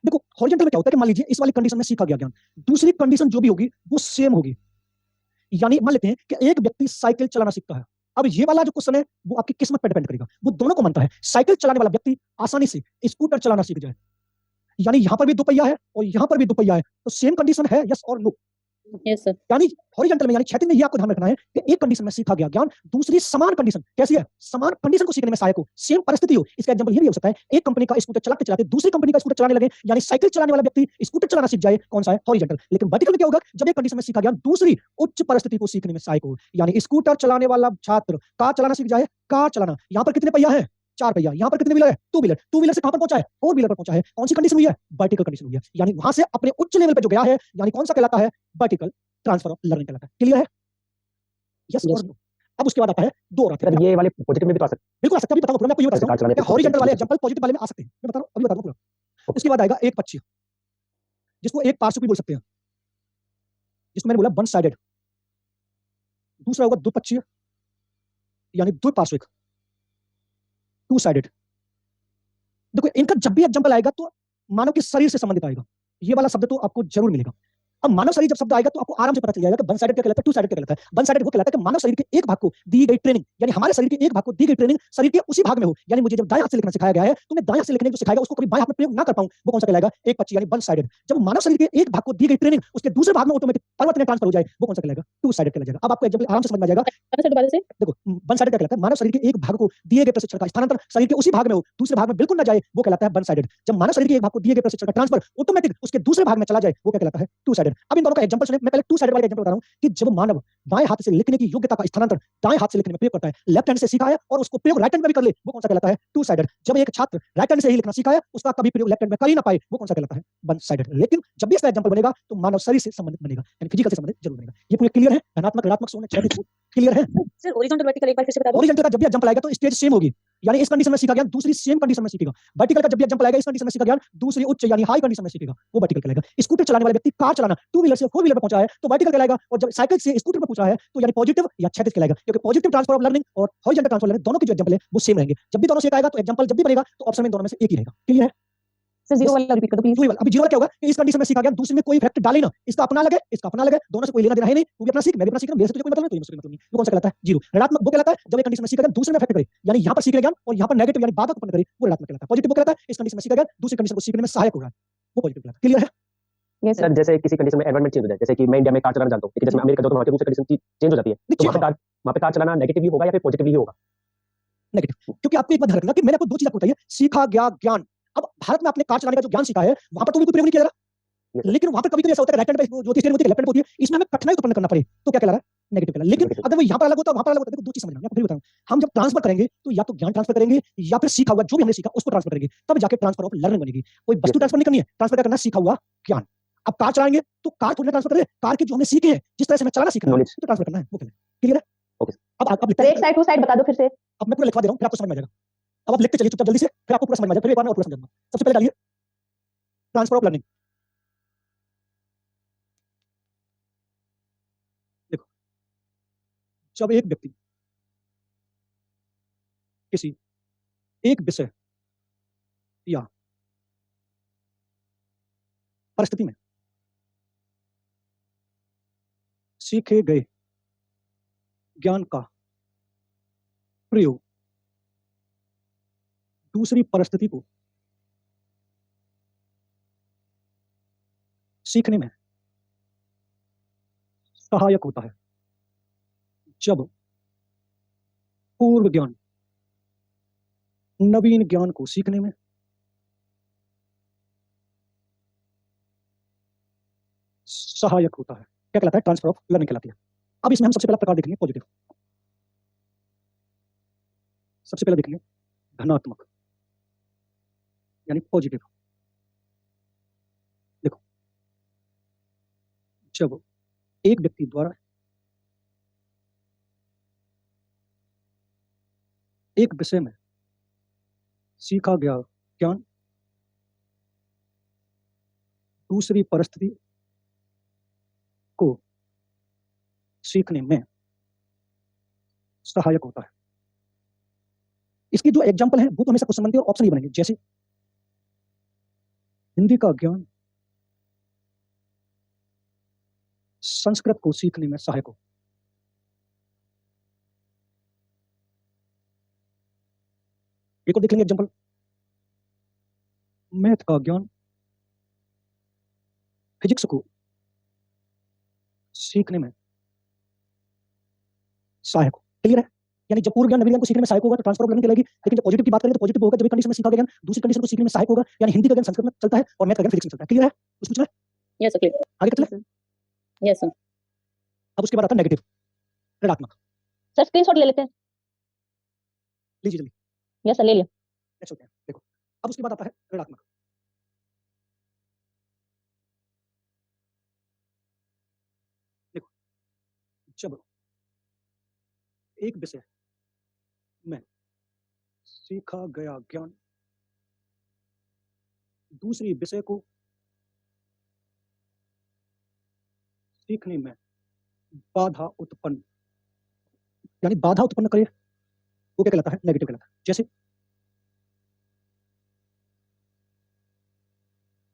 देखो हॉरिजॉन्टल में क्या होता है कि मान लीजिए इस वाली कंडीशन में सीखा गया ज्ञान दूसरी कंडीशन जो भी होगी वो सेम होगी। यानी मान लेते हैं कि एक व्यक्ति साइकिल चलाना सीखता है, अब ये वाला जो क्वेश्चन है वो आपकी किस्मत पर डिपेंड करेगा, वो दोनों को मानता है। साइकिल चलाने वाला व्यक्ति आसानी से स्कूटर चलाना सीख जाए, यानी यहां पर भी 2 पहिया है और यहां पर भी 2 पहिया है, तो सेम कंडीशन है, यस और नो? Yes sir. यानी हॉरिजॉन्टल में यानी क्षैतिज में ये आपको ध्यान रखना है कि एक कंडीशन में सीखा गया ज्ञान दूसरी समान कंडीशन कैसी है? समान कंडीशन को सीखने में सहायक हो, सेम परिस्थिति हो। इसका एग्जांपल ये भी हो सकता है, एक कंपनी का स्कूटर चलाते चलाते दूसरी कंपनी का स्कूटर चलाने लगे, यानी साइकिल चलाने वाला व्यक्ति स्कूटर चलाना सीख जाए, कौन सा है? हॉरिजॉन्टल। लेकिन वर्टिकल में क्या होगा? जब एक कंडीशन में सीखा ज्ञान दूसरी उच्च परिस्थिति को सीखने में सहायक हो, यानी स्कूटर चलाने वाला छात्र कार चलाना सीख जाए, कार चलाना, यहाँ पर कितने पहिया है? 4 पहिया। यहाँ पर कितने व्हीलर है? 2 व्हीलर। 2 व्हीलर से कहां पर पहुंचा है? 4 व्हीलर पर पहुंचा है। कौन सी कंडीशन हुई है? वर्टिकल कंडीशन हुई है। यानी वहां से अपने उच्च लेवल पे जो गया है, यानी कौन सा कहलाता है? वर्टिकल ट्रांसफर ऑफ लर्निंग कहलाता है। क्लियर है? यस और नो? अब उसके बाद आता है 2 और आते हैं। ये वाले पॉजिटिव में भी तो आ सकते बिल्कुल आ सकता है, अभी बताऊंगा पूरा, मैं आपको ये बता कार चलाने रहा हूं पे हॉरिजॉन्टल वाले एग्जांपल पॉजिटिव वाले में आ सकते हैं, मैं बता रहा हूं, अभी बता दूंगा पूरा। उसके बाद आएगा एक पक्षीय, जिसको एक पार्श्व भी बोल सकते हैं, जिसको मैंने बोला वन साइडेड। दूसरा होगा द्विपक्षीय, यानी द्विपार्श्विक, टू साइडेड। देखो इनका जब भी एग्जांपल आएगा तो मानव के शरीर से संबंधित आएगा, ये वाला शब्द तो आपको जरूर मिलेगा। अब मानव शरीर जब शब्द आएगा तो आपको आराम से पता चल जाएगा कि वन साइडेड क्या कहलाता है, टू साइडेड क्या कहलाता है। वन साइडेड वो कहलाता है कि मानव शरीर के एक भाग को दी गई ट्रेनिंग, यानी हमारे शरीर के एक भाग को दी गई ट्रेनिंग शरीर के उसी भाग में हो, यानी मुझे जब दाएं हाथ से लिखना सिखाया गया है तो मैं दाएं हाथ से लिखने जो सिखाएगा उसको कभी बाएं हाथ में प्रयोग ना कर पाऊं, वो कौन सा कहलाएगा, एक पक्षी यानी वन साइडेड। जब मानव शरीर के एक भाग को दी गई ट्रेनिंग उसके दूसरे भाग में ऑटोमेटिक परिवर्तन ट्रांसफर हो जाए, वो कौन सा कहलाएगा, टू साइडेड कहलाएगा। अब आपको एग्जांपल आराम से समझ में आ जाएगा। सर दोबारा से देखो वन साइडेड क्या कहलाता है, मानव शरीर के एक भाग को दिए गए प्रशिक्षण का स्थानांतर शरीर के उसी भाग में हो, दूसरे भाग में बिल्कुल ना जाए, वो कहलाता है वन साइडेड। जब मानव शरीर के एक भाग को दिए गए प्रशिक्षण का ट्रांसफर ऑटोमेटिक उसके दूसरे भाग में चला जाए, वो क्या कहलाता है, टू साइडेड। अब इन दोनों का एग्जांपल सुनिए। मैं पहले टू साइडेड वाला एग्जांपल बता रहा हूं कि जब मानव बाएं हाथ से लिखने की योग्यता का स्थानांतर दाएं हाथ से लिखने में प्रयोग करता है, लेफ्ट हैंड से सीखा है और उसको प्रयोग राइट हैंड में भी कर ले, वो कौन सा कहलाता है, टू साइडेड। जब एक छात्र राइट हैंड से ही लिखना सीखा है उसका कभी प्रयोग लेफ्ट हैंड में कर ही ना पाए, वो कौन सा कहलाता है, वन साइडेड। लेकिन जब भी इसका एग्जांपल बनेगा तो मानव शरीर से संबंधित बनेगा, यानी फिजिकल से संबंधित जरूर बनेगा। ये पूरा क्लियर है, धनात्मक ऋणात्मक सोने क्षैतिज क्लियर है। सर हॉरिजॉन्टल वर्टिकल एक बार फिर से बता दो। हॉरिजॉन्टल का जब भी एग्जांपल आएगा तो स्टेज सेम होगी, यानी इस कंडीशन में सीखा ज्ञान दूसरी सेम कंडीशन में सीखेगा। वर्टिकल का जब भी एग्जांपल आएगा इस कंडीशन में सीखा ज्ञान दूसरी उच्च यानी हाई कंडीशन में सीखेगा, वो वर्टिकल कहलाएगा। स्कूटर चलाने वाले व्यक्ति कार चलाना टू व्हीलर से फोर व्हीलर पर पहुंचा है तो वर्टिकल कहलाएगा, और जब साइकिल से स्कूटर पर पहुंचा है तो यानी पॉजिटिव या क्षैतिज कहलाएगा, क्योंकि पॉजिटिव ट्रांसफर ऑफ लर्निंग और हॉरिजॉन्टल ट्रांसफर लर्निंग दोनों के जो एग्जांपल है वो सेम रहेंगे। जब भी दोनों से एक आएगा तो एग्जांपल जब भी बनेगा तो ऑप्शन में दोनों में से एक ही रहेगा। क्लियर है। सर जीरो वाला रिपीट कर दो प्लीज। वही वाला। अभी जीरो वाला क्या होगा कि इस कंडीशन में सीखा गया दूसरे में कोई इफेक्ट डाले ना, इसका अपना लगे इसका अपना लगे, दोनों से कोई लेना देना है नहीं, तू भी अपना सीख मैं भी अपना सीख रहा हूं, मेरे से तुझे कोई मतलब नहीं, तुझे मुझसे कोई मतलब नहीं, वो कौन सा कहलाता है, जीरो। ऋणात्मक वो कहलाता है जब एक कंडीशन में सीखा गया दूसरे में इफेक्ट करे, यानी यहां पर सीख ज्ञान और यहां पर नेगेटिव यानी बाधा उत्पन्न करे, वो ऋणात्मक कहलाता है। पॉजिटिव वो कहलाता है इस कंडीशन में सीखा गया दूसरी कंडीशन को सीखने में सहायक हो रहा है, वो पॉजिटिव कहलाता है। क्लियर है। यस सर जैसे किसी कंडीशन में एनवायरनमेंट चेंज हो जाए, जैसे कि मैं इंडिया में कार चलाना जानता हूं लेकिन जैसे मैं अमेरिका जाता हूं तो वहां के रूल्स एंड कंडीशन चेंज हो जाती है, तो वहां पे कार चलाना नेगेटिवली होगा या फिर पॉजिटिवली होगा, नेगेटिव। क्योंकि आपको एक बात ध्यान रखना कि मैंने आपको दो चीज आपको बताई है, सीखा गया ज्ञान। अब भारत में आपने कार चलाने का जो ज्ञान सीखा है वहां पर तो भी कोई प्रयोग नहीं किया जा रहा, लेकिन वहां पर कभी-कभी ऐसा होता है राइट हैंड पे जो होती है स्टीयरिंग होती है लेफ्ट हैंड होती है, इसमें हमें कठिनाई उत्पन्न करना पड़े तो क्या कहला रहा है, नेगेटिव कहला। लेकिन अगर वो यहां पर अलग होता है वहां पर अलग होता है, देखो दो चीज समझना, मैं आपको फिर बताऊं। हम जब ट्रांसफर करेंगे तो या तो ज्ञान ट्रांसफर करेंगे या फिर सीखा हुआ जो भी हमने सीखा उसको ट्रांसफर करेंगे, तब जाके ट्रांसफर ऑफ लर्निंग बनेगी। कोई वस्तु ट्रांसफर नहीं करनी है, ट्रांसफर करना सीखा हुआ ज्ञान। अब कार चलाएंगे तो कार थोड़ी ट्रांसफर कर रहे हैं, कार के जो हमने सीखे हैं जिस तरह से हमें चलाना सीखना है तो ट्रांसफर करना है, वो क्लियर है। ओके अब सर एक साइड टू साइड बता दो फिर से। अब मैं पूरा लिखवा दे रहा हूं फिर आपको समझ में आ जाएगा। अब आप लिखते चलिए चुपचाप जल्दी से, फिर आपको पूरा समझ में आ जाएगा, फिर एक बार मैं और पूरा समझाऊंगा। सबसे पहले डालिए ट्रांसफर ऑफ लर्निंग। देखो जब एक व्यक्ति किसी एक विषय या परिस्थिति में सीखे गए ज्ञान का प्रयोग दूसरी परिस्थिति को सीखने में सहायक होता है, जब पूर्व ज्ञान नवीन ज्ञान को सीखने में सहायक होता है, क्या कहलाता है, ट्रांसफर ऑफ लर्निंग कहलाती है। अब इसमें हम सबसे पहला प्रकार देखेंगे पॉजिटिव। सबसे पहले देखेंगे धनात्मक यानी पॉजिटिव। देखो जब एक व्यक्ति द्वारा एक विषय में सीखा गया ज्ञान दूसरी परिस्थिति को सीखने में सहायक होता है। इसकी जो एग्जांपल है वो तो हमेशा कुछ संबंधी और ऑप्शन ही बनेंगे, जैसे हिंदी का ज्ञान संस्कृत को सीखने में सहायक हो। एक और देख लेंगे एग्जांपल, मैथ का ज्ञान फिजिक्स को सीखने में सहायक हो। क्लियर है। यानी जब पूर्व ज्ञान नवीन ज्ञान को सीखने में सहायक होगा तो ट्रांसफर ऑफ लर्निंग कहलाएगी, लेकिन जब पॉजिटिव की बात करें तो पॉजिटिव होगा जब एक कंडीशन में सीखा गया ज्ञान दूसरी कंडीशन को सीखने में सहायक होगा, यानी हिंदी का ज्ञान संस्कृत में चलता है और मैथ का ज्ञान फिजिक्स में चलता है। क्लियर है। कुछ पूछना है यस सर क्लियर। आगे चले। Yes sir. अब उसके बाद आता है नेगेटिव ऋणात्मक। सर स्क्रीनशॉट ले लेते हैं। लीजिए जल्दी। यस सर ले लिया। नेक्स्ट होते हैं। देखो अब उसके बाद आता है ऋणात्मक। देखो जब एक विषय में सीखा गया ज्ञान दूसरी विषय को सीखने में बाधा उत्पन्न यानी बाधा उत्पन्न करे, वो क्या कहलाता है, नेगेटिव कहलाता है। जैसे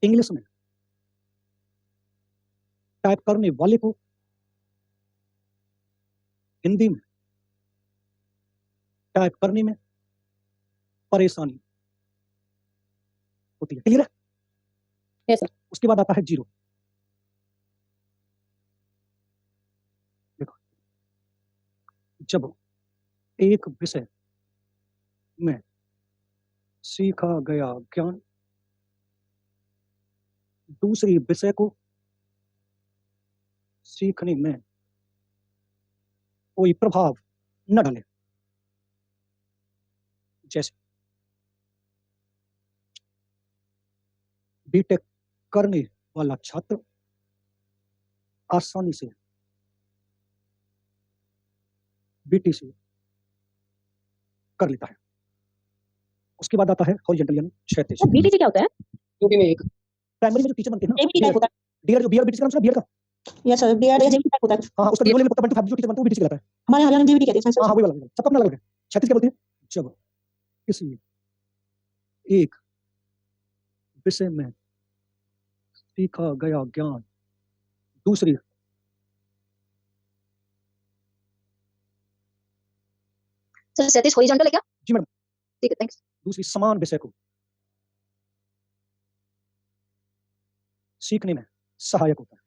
इंग्लिश में टाइप करने वाले को हिंदी में टाइप करने में परेशानी होती है। क्लियर है? Yes, sir. उसके बाद आता है जीरो। देखो, जब एक विषय में सीखा गया ज्ञान दूसरी विषय को सीखने में कोई प्रभाव न डाले, जैसे बीटेक करने वाला छात्र आसानी से बीटीसी कर लेता है। उसके बाद आता है हॉरिजॉन्टल यानी क्षैतिज। सर बीटीसी क्या होता है? यूपी में एक प्राइमरी में जो टीचर बनते हैं ना, जेबीटी टाइप होता डीआर जो बीआर बीटीसी का नाम सुना, बीआर का? Yes sir BR JBT type होता है हाँ, उसका लेवल पता है, जो टीचर बनता है वो बीटीसी कहलाता है। हमारे यहाँ जेबीटी कहते हैं सर। हाँ, वही वाला सबका अपना अलग है। क्षैतिज क्या बोलते हैं? जब किसी एक विषय में सीखा गया ज्ञान दूसरी सर क्षैतिज हॉरिजॉन्टल है क्या? जी मैडम, ठीक है, थैंक्स। दूसरी समान विषय को सीखने में सहायक होता है।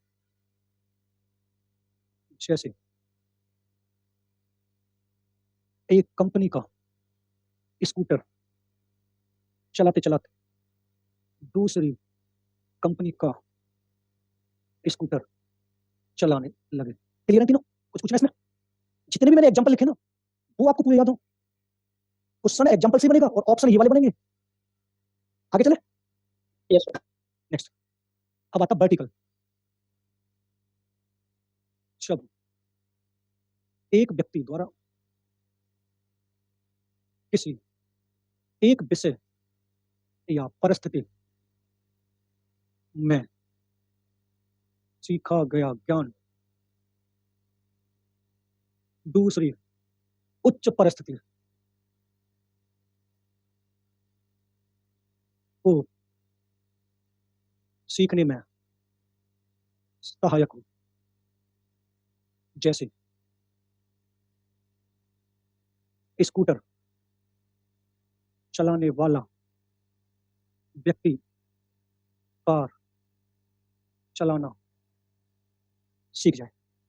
जैसे एक कंपनी का स्कूटर चलाते चलाते दूसरी कंपनी का स्कूटर चलाने लगे। क्लियर है तीनों? कुछ पूछना इसमें? जितने भी मैंने एग्जांपल लिखे ना वो आपको पूरे याद हो। क्वेश्चन एग्जांपल से बनेगा और ऑप्शन ये वाले बनेंगे। आगे चले? Yes, sir. नेक्स्ट, अब आता वर्टिकल। जब एक व्यक्ति द्वारा किसी एक विषय या परिस्थिति में सीखा गया ज्ञान दूसरी उच्च परिस्थिति को सीखने में सहायक हो। जैसे स्कूटर चलाने वाला व्यक्ति कार चलाना सीख जाए।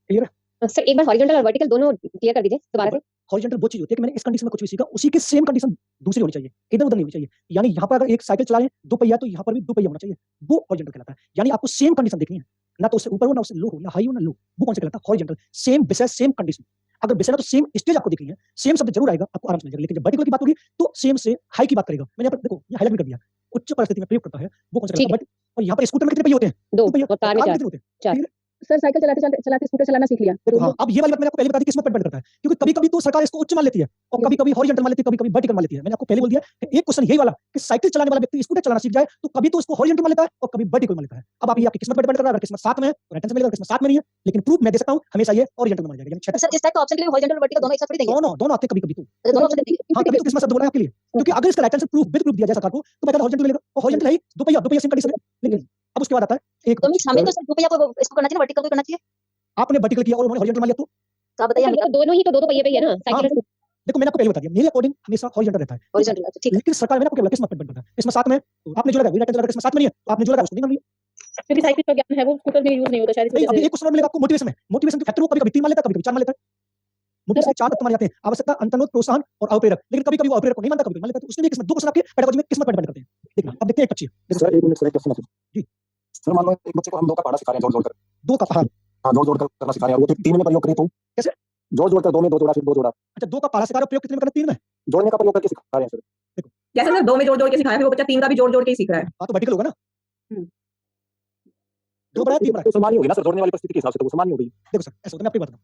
क्लियर है? सर एक बार हॉरिजॉन्टल और वर्टिकल दोनों क्लियर कर दीजिए दोबारा से। हॉरिजॉन्टल वो चीज होती है कि मैंने इस कंडीशन में कुछ भी सीखा उसी के सेम कंडीशन दूसरी होनी चाहिए, इधर उधर नहीं होनी चाहिए। यानी यहाँ पर अगर एक साइकिल चला रहे हैं 2 पहिया तो यहाँ पर भी 2 पहिया होना चाहिए, वो हॉरिजॉन्टल कहलाता है। यानी आपको सेम कंडीशन देखनी है, ना तो उससे ऊपर हो ना उससे लो हो, ना हाई हो ना लो, वो कौन सा कहलाता है? हॉरिजॉन्टल। सेम विषय सेम कंडीशन। अगर विषय ना तो सेम स्टेज आपको दिखनी है, सेम शब्द जरूर आएगा, आपको आराम से मिल जाएगा। लेकिन जब वर्टिकल की बात होगी तो सेम से हाई की बात करेगा। मैंने यहाँ पर देखो ये हाईलाइट भी कर दिया, उच्च परिस्थिति में प्रयोग करता है वो कौन सा कहलाता है? और यहाँ पर स्कूटर में कितने पहिए होते हैं? 2 पहिए। और कार में कार में 4। कितने होते हैं? चार। ठीक है? सर साइकिल चलाते चलाते स्कूटर चलाना सीख लिया। देखो हाँ, अब ये वाली बात मैंने आपको पहले बता दी, किस्मत पर डिपेंड करता है। क्योंकि कभी-कभी तो सरकार इसको उच्च मान लेती है और कभी-कभी हॉरिजॉन्टल मान लेती है, कभी-कभी वर्टिकल मान लेती है। मैंने आपको पहले बोल दिया कि एक क्वेश्चन यही वाला कि साइकिल चलाने वाला व्यक्ति स्कूटर चलाना सीख जाए तो कभी तो उसको हॉरिजॉन्टल मान लेता है और कभी वर्टिकल मान लेता है। अब आप ये आपकी किस्मत पर डिपेंड कर रहा है। अगर किस्मत साथ में है तो राइट आंसर मिलेगा, किस्मत साथ में नहीं है लेकिन प्रूफ मैं दे सकता हूं हमेशा ये हॉरिजॉन्टल में मान जाएगा। यानी क्षैतिज सर इस टाइप का ऑप्शन के लिए हॉरिजॉन्टल और वर्टिकल दोनों एक साथ थोड़ी देंगे। दोनों आते हैं कभी-कभी तो। दोनों ऑप्शन देंगे। हाँ, तभी तो किस्मत शब्द बोला है आपके लिए। क्योंकि अगर इसका right answer proof with proof दिया जाए सरकार को तो बेटा हॉरिजॉन्टल मिलेगा। और हॉरिजॉन्टल है ही 2 पहिया सेम कंडीशन में। लेकिन अब उसके बाद आता है एक तो मींस हमें तो सिर्फ 2 पहिया को इसको करना चाहिए, वर्टिकल को करना चाहिए। आपने वर्टिकल किया और उन्होंने हॉरिजॉन्टल मान लिया तो आप बताइए हमें। सर दोनों ही तो 2 पहिए पे ही है ना साइकिल और स्कूटर। देखो मैंने आपको पहले बता दिया मेरे अकॉर्डिंग हमेशा हॉरिजॉन्टल रहता है। हॉरिजॉन्टल अच्छा ठीक है। लेकिन सरकार मैंने आपको क्या बोला किस्मत पर डिपेंड करता है। इसमें साथ में तो आपने जो लगाया राइट आंसर किस्मत साथ में नहीं है तो आपने जो लगाया उसको नहीं मान लिया। क्योंकि साइकिल का ज्ञान है वो स्कूटर में यूज नहीं होता शायद इस नहीं, वजह अभी से। एक क्वेश्चन और मिलेगा आपको मोटिवेशन में। मोटिवेशन के फैक्टर को कभी-कभी 3 मान लेता है, कभी-कभी 4 मान लेता है। मोटिवेशन के 4 तत्व माने जाते हैं, आवश्यकता, अंतर्निहित, प्रोत्साहन और अवप्रेरक। लेकिन कभी-कभी वो अवप्रेरक को नहीं मानता, कभी-कभी मान लेता है। तो उसमें भी किस्मत 2 क्वेश्चन आपके पेडागोजी में किस्मत पर डिपेंड करते हैं। देखना अब देखते हैं एक बच्ची देखो सर 1 मिनट सर, एक क्वेश्चन है जी। सर मान लो एक बच्चे को हम 2 का पहाड़ा सिखा रहे हैं जोड़ जोड़ कर। 2 का पहाड़। हाँ, जोड़ जोड़ कर करना सिखा रहे हैं और वो 3 में प्रयोग करें तो कैसे? जोड़ जोड़ कर 2 में 2 जोड़ा फिर 2 जोड़ा। अच्छा 2 का पहाड़ा सिखा रहे हो, प्रयोग कितने में करना? 3 में। जोड़ने का प्रयोग करके सिखा रहे हैं सर। जैसे सर 2 में जोड़ जोड़ के सिखाया है वो बच्चा 3 का भी जोड़ जोड़ के ही सीख रहा है। हां तो वर्टिकल होगा ना। हम्म। 2 बड़ा 3 बड़ा। तो समान ही होगी ना सर, जोड़ने वाली परिस्थिति के हिसाब से तो वो समान ही होगी। देखो सर ऐसा होता है, मैं आपको एक बात बताऊं।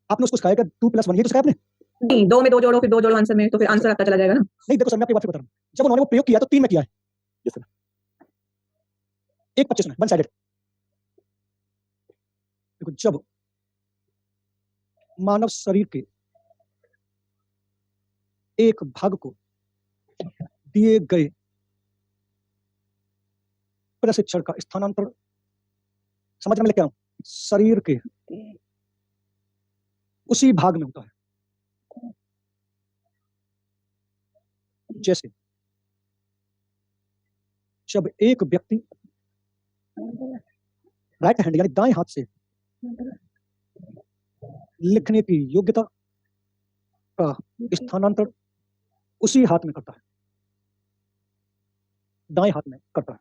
आपने उसको सिखाया क्या 2 + 1 ये तो सिखाया आपने? नहीं 2 में 2 जोड़ो फिर 2 जोड़ो आंसर में तो फिर आंसर आता चला जाएगा ना। नहीं देखो सर मैं आपको एक बात बता रहा हूं। जब उन्होंने वो प्रयोग किया तो 3 में किया है। Yes sir. एक 25 में वन साइडेड। देखो जब मानव शरीर के एक भाग को दिए गए प्रशिक्षण का स्थानांतरण समझ में लेके आऊं, शरीर के उसी भाग में होता है जैसे जब एक व्यक्ति राइट हैंड यानी दाएं हाथ से लिखने की योग्यता का स्थानांतरण उसी हाथ में करता है, दाएं हाथ में करता है।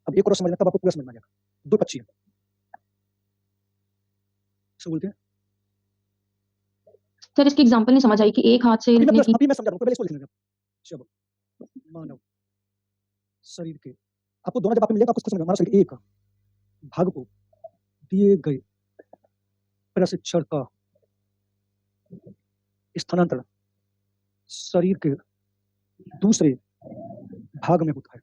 अब एक और समझना तब आपको पूरा समझ में आ जाएगा। दो पक्षी हैं, इसको बोलते हैं सर इसकी एग्जांपल नहीं समझ आई कि एक हाथ से अभी लिखने की मैं समझा रहा हूं, पहले इसको लिख लेंगे। जब मानव शरीर के आपको दोनों जब आपको मिलेगा आपको समझ में मानव शरीर के एक भाग को दिए गए प्रशिक्षण का स्थानांतरण शरीर के दूसरे भाग में होता है।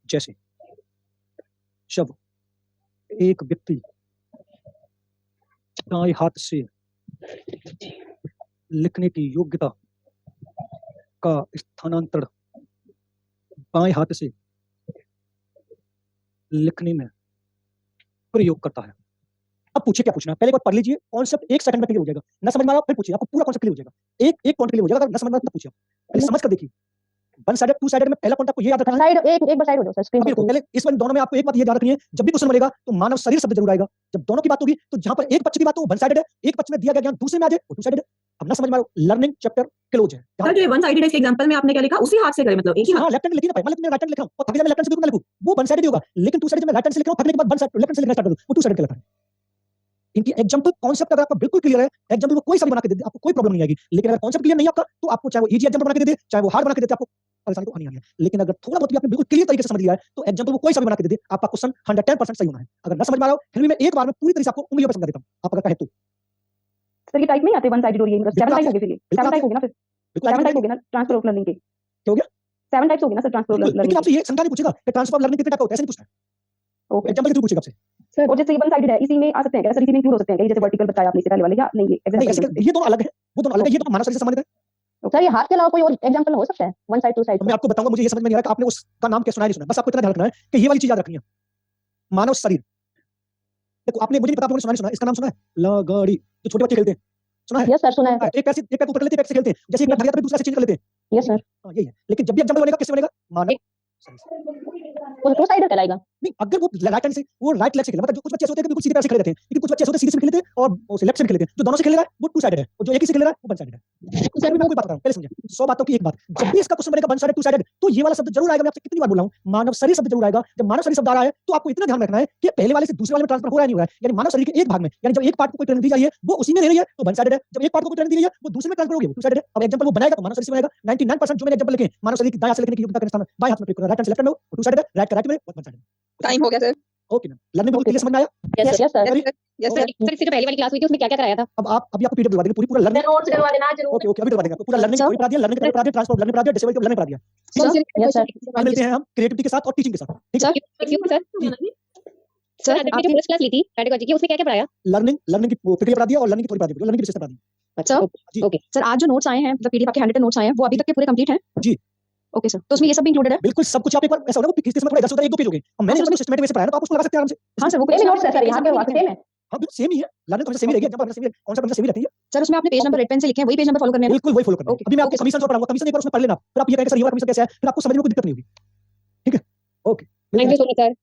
जैसे जब एक व्यक्ति दाएं हाथ से लिखने की योग्यता का स्थानांतरण बाएं हाथ से लिखने में प्रयोग करता है। अब पूछिए क्या पूछना है, पहले एक बार पढ़ लीजिए, कॉन्सेप्ट 1 सेकंड में क्लियर हो जाएगा। ना समझ में आ रहा फिर पूछिए, आपको पूरा कॉन्सेप्ट क्लियर हो जाएगा। एक पॉइंट क्लियर हो जाएगा, अगर ना समझ में आ रहा तो पूछिए। पहले समझ कर देखिए, वन साइडेड टू साइडेड में पहला पॉइंट आपको ये याद रखना है। साइड एक बार साइड हो जाओ सर स्क्रीन अभी रुको, पहले इस दोनों में आपको एक बात ये याद रखनी है, जब भी क्वेश्चन बनेगा तो मानव शरीर शब्द जरूर आएगा। जब दोनों की बात होगी तो जहां पर एक पक्ष की बात हो वन साइडेड है, एक पक्ष में दिया गया ज्ञान दूसरे में आ जाए वो टू साइडेड है। अब ना समझ में आ रहा, लर्निंग चैप्टर क्लोज है। सर जो वन साइडेड है इसके एग्जांपल में आपने क्या लिखा, उसी हाथ से करे मतलब एक ही हाथ। हाँ लेफ्ट हैंड लिखी ना भाई, मतलब मैं राइट हैंड लिख रहा हूं और थक जाए मैं लेफ्ट हैंड से बिल्कुल ना लिखूं, वो वन साइडेड होगा। लेकिन टू साइडेड में राइट हैंड से लिख रहा हूं, थकने के बाद वन साइड लेफ्ट हैंड से लिखना स्टार्ट कर दूं, वो टू साइडेड कहलाता है। इनकी एग्जांपल कॉन्सेप्ट अगर आपको बिल्कुल क्लियर है, एग्जांपल वो कोई सा भी बना के दे दे, आपको कोई प्रॉब्लम नहीं आएगी। लेकिन अगर कॉन्सेप्ट क्लियर नहीं है आपका, तो आपको चाहे वो इजी एग्जांपल बना के दे दे, चाहे वो हार्ड बना के दे दे, आपको परेशानी तो आनी है। लेकिन अगर थोड़ा बहुत भी आपने बिल्कुल क्लियर तरीके से समझ लिया है, तो एग्जांपल वो कोई सा भी बना के दे दे, आपका क्वेश्चन 110% सही होना है। अगर ना समझ में आ रहा हो, फिर भी मैं एक बार में पूरी तरह से आपको उंगलियों पर समझा देता हूं, आप अगर कहे तो। सर ये टाइप नहीं आते वन साइडेड और ये मतलब 7 टाइप हो गए, फिर 7 टाइप हो गए ना, फिर 7 टाइप हो गए ना ट्रांसफर ऑफ लर्निंग के। क्या हो गया? 7 टाइप्स हो गए ना सर ट्रांसफर ऑफ लेकिन लर्निंग। आपसे ये शंका नहीं पूछेगा कि ट्रांसफर लर्निंग कितने टाइप का होता है, ऐसे नहीं पूछना है। ओके एग्जांपल के थ्रू पूछेगा आपसे। सर और जैसे ये वन साइडेड है, इसी में आ सकते हैं क्या सर, इसी में इंक्लूड हो सकते हैं क्या, जैसे वर्टिकल बताया आपने इससे पहले वाले, या नहीं ये नहीं, ऐसे एग्जांपल? ये दोनों अलग है, वो दोनों अलग है, ये तो मानव शरीर से संबंधित है। सर ये हाथ के अलावा कोई और एग्जांपल हो सकता है वन साइड टू साइड? मैं आपको बताऊंगा, मुझे ये समझ में नहीं आ रहा कि आपने उसका नाम क्या सुना है नहीं सुना। बस आपको इतना ध्यान रखना है कि ये वाली चीज याद रखनी है, मानव शरीर। देखो आपने, मुझे नहीं पता आपने सुना नहीं सुना, इसका नाम सुना है लगाड़ी, जो छोटे बच्चे खेलते हैं, सुना है? यस सर सुना है। एक पैर ऊपर कर लेते हैं, एक पैर से खेलते हैं, जैसे एक पैर धर दूसरा से चेंज कर लेते हैं। Yes sir. हाँ यही है। लेकिन जब भी एग्जांपल बनेगा किससे बनेगा? मानव शरीर। वो टू साइड कहलाएगा। नहीं, अगर वो राइट हैंड से, वो राइट लेग से खेला, मतलब जो कुछ बच्चे ऐसे होते हैं कि बिल्कुल सीधे पैर से खेल रहे थे, लेकिन कुछ बच्चे ऐसे होते हैं सीधे से खेलते हैं और वो लेफ्ट से खेलते हैं। जो दोनों से खेल रहा है वो टू साइडेड है, और जो एक ही से खेल रहा है वो वन साइडेड है। तो सर मैं कोई बात कर रहा हूं, पहले समझिए 100 बातों की एक बात। जब भी इसका क्वेश्चन बनेगा वन साइडेड टू साइडेड, तो ये वाला शब्द जरूर आएगा। मैं आपसे कितनी बार बोला हूं, मानव शरीर शब्द जरूर आएगा। जब मानव शरीर शब्द आ रहा है तो आपको इतना ध्यान रखना है कि पहले वाले से दूसरे वाले में ट्रांसफर हो रहा है नहीं हो रहा है। यानी मानव शरीर के एक भाग में, यानी जब एक पार्ट को कोई ट्रेनिंग दी जा रही है वो उसी में दे रही है तो वन साइडेड है। जब एक पार्ट को कोई ट्रेनिंग दी रही है वो दूसरे में ट्रांसफर होगी वो टू साइडेड है। अब एग्जांपल वो बनाएगा तो मानव शरीर से बनेगा। 99% जो मैंने एग्जांपल लिखे, मानव शरीर की दायां से लिखने की योग्यता का स्थान बाएं हाथ में प्रयोग करना, राइट हैंड से लेफ्ट हैंड में टू साइडेड है, राइट का राइट में वन साइडेड। टाइम हो गया सर। ओके मैम, लर्निंग बिल्कुल क्लियर समझ में आया? Yes yes sir. Yes sir इससे जो पहली वाली क्लास हुई थी उसमें क्या-क्या कराया था? अब आप अभी आपको पीडीएफ दिलवा देंगे पूरा लर्निंग। नोट्स करवा देना जरूर। ओके ओके, अभी दिलवा देंगे आपको पूरा लर्निंग पढ़ा दिया, लर्निंग पढ़ा दिया, ट्रांसफर लर्निंग पढ़ा दिया, डिसेबल लर्निंग पढ़ा दिया। Yes sir. अब मिलते हैं हम क्रिएटिविटी के साथ और टीचिंग के साथ, ठीक है? सर सर आपने जो फर्स्ट क्लास ली थी पेडागोजी की उसमें क्या-क्या पढ़ाया? लर्निंग की प्रक्रिया पढ़ा दिया और लर्निंग की थोड़ी पढ़ा दी, लर्निंग की विशेषता पढ़ा दी। अच्छा जी। ओके। सर आज जो नोट्स आए हैं, मतलब पीडीएफ आपके हैंडेड नोट्स आए हैं, वो अभी तक के पूरे कंप्लीट हैं? जी। ओके सर, तो उसमें ये सब भी इंक्लूडेड है? बिल्कुल सब कुछ। आप एक बार ऐसा होगा वो किस समय 10 होता है, 1-2 पेज हो गए और मैंने उसको सिस्टमैटिक वे से पढ़ाया ना, तो आप उसको लगा सकते हैं आराम से। हाँ सर, वो सेम नोट्स है सर यहाँ पे वहाँ पे सेम है। हाँ बिल्कुल सेम ही है, लर्निंग तो हमेशा सेम ही रहेगी, एग्जांपल हमेशा सेम, कॉन्सेप्ट हमेशा सेम ही रहती है। सर उसमें आपने पेज नंबर रेड पेन से लिखे हैं, वही पेज नंबर फॉलो करने हैं? बिल्कुल वही फॉलो करना है। ओके, अभी मैं आपको ओके, कमीशन से पढ़ाऊंगा, कमीशन एक बार उसमें पढ़ लेना, फिर आप ये कहेंगे सर ये वाला कमीशन कैसे है, फिर आपको समझने में कोई दिक्कत नहीं होगी, ठीक है? Okay. Thank you so much sir.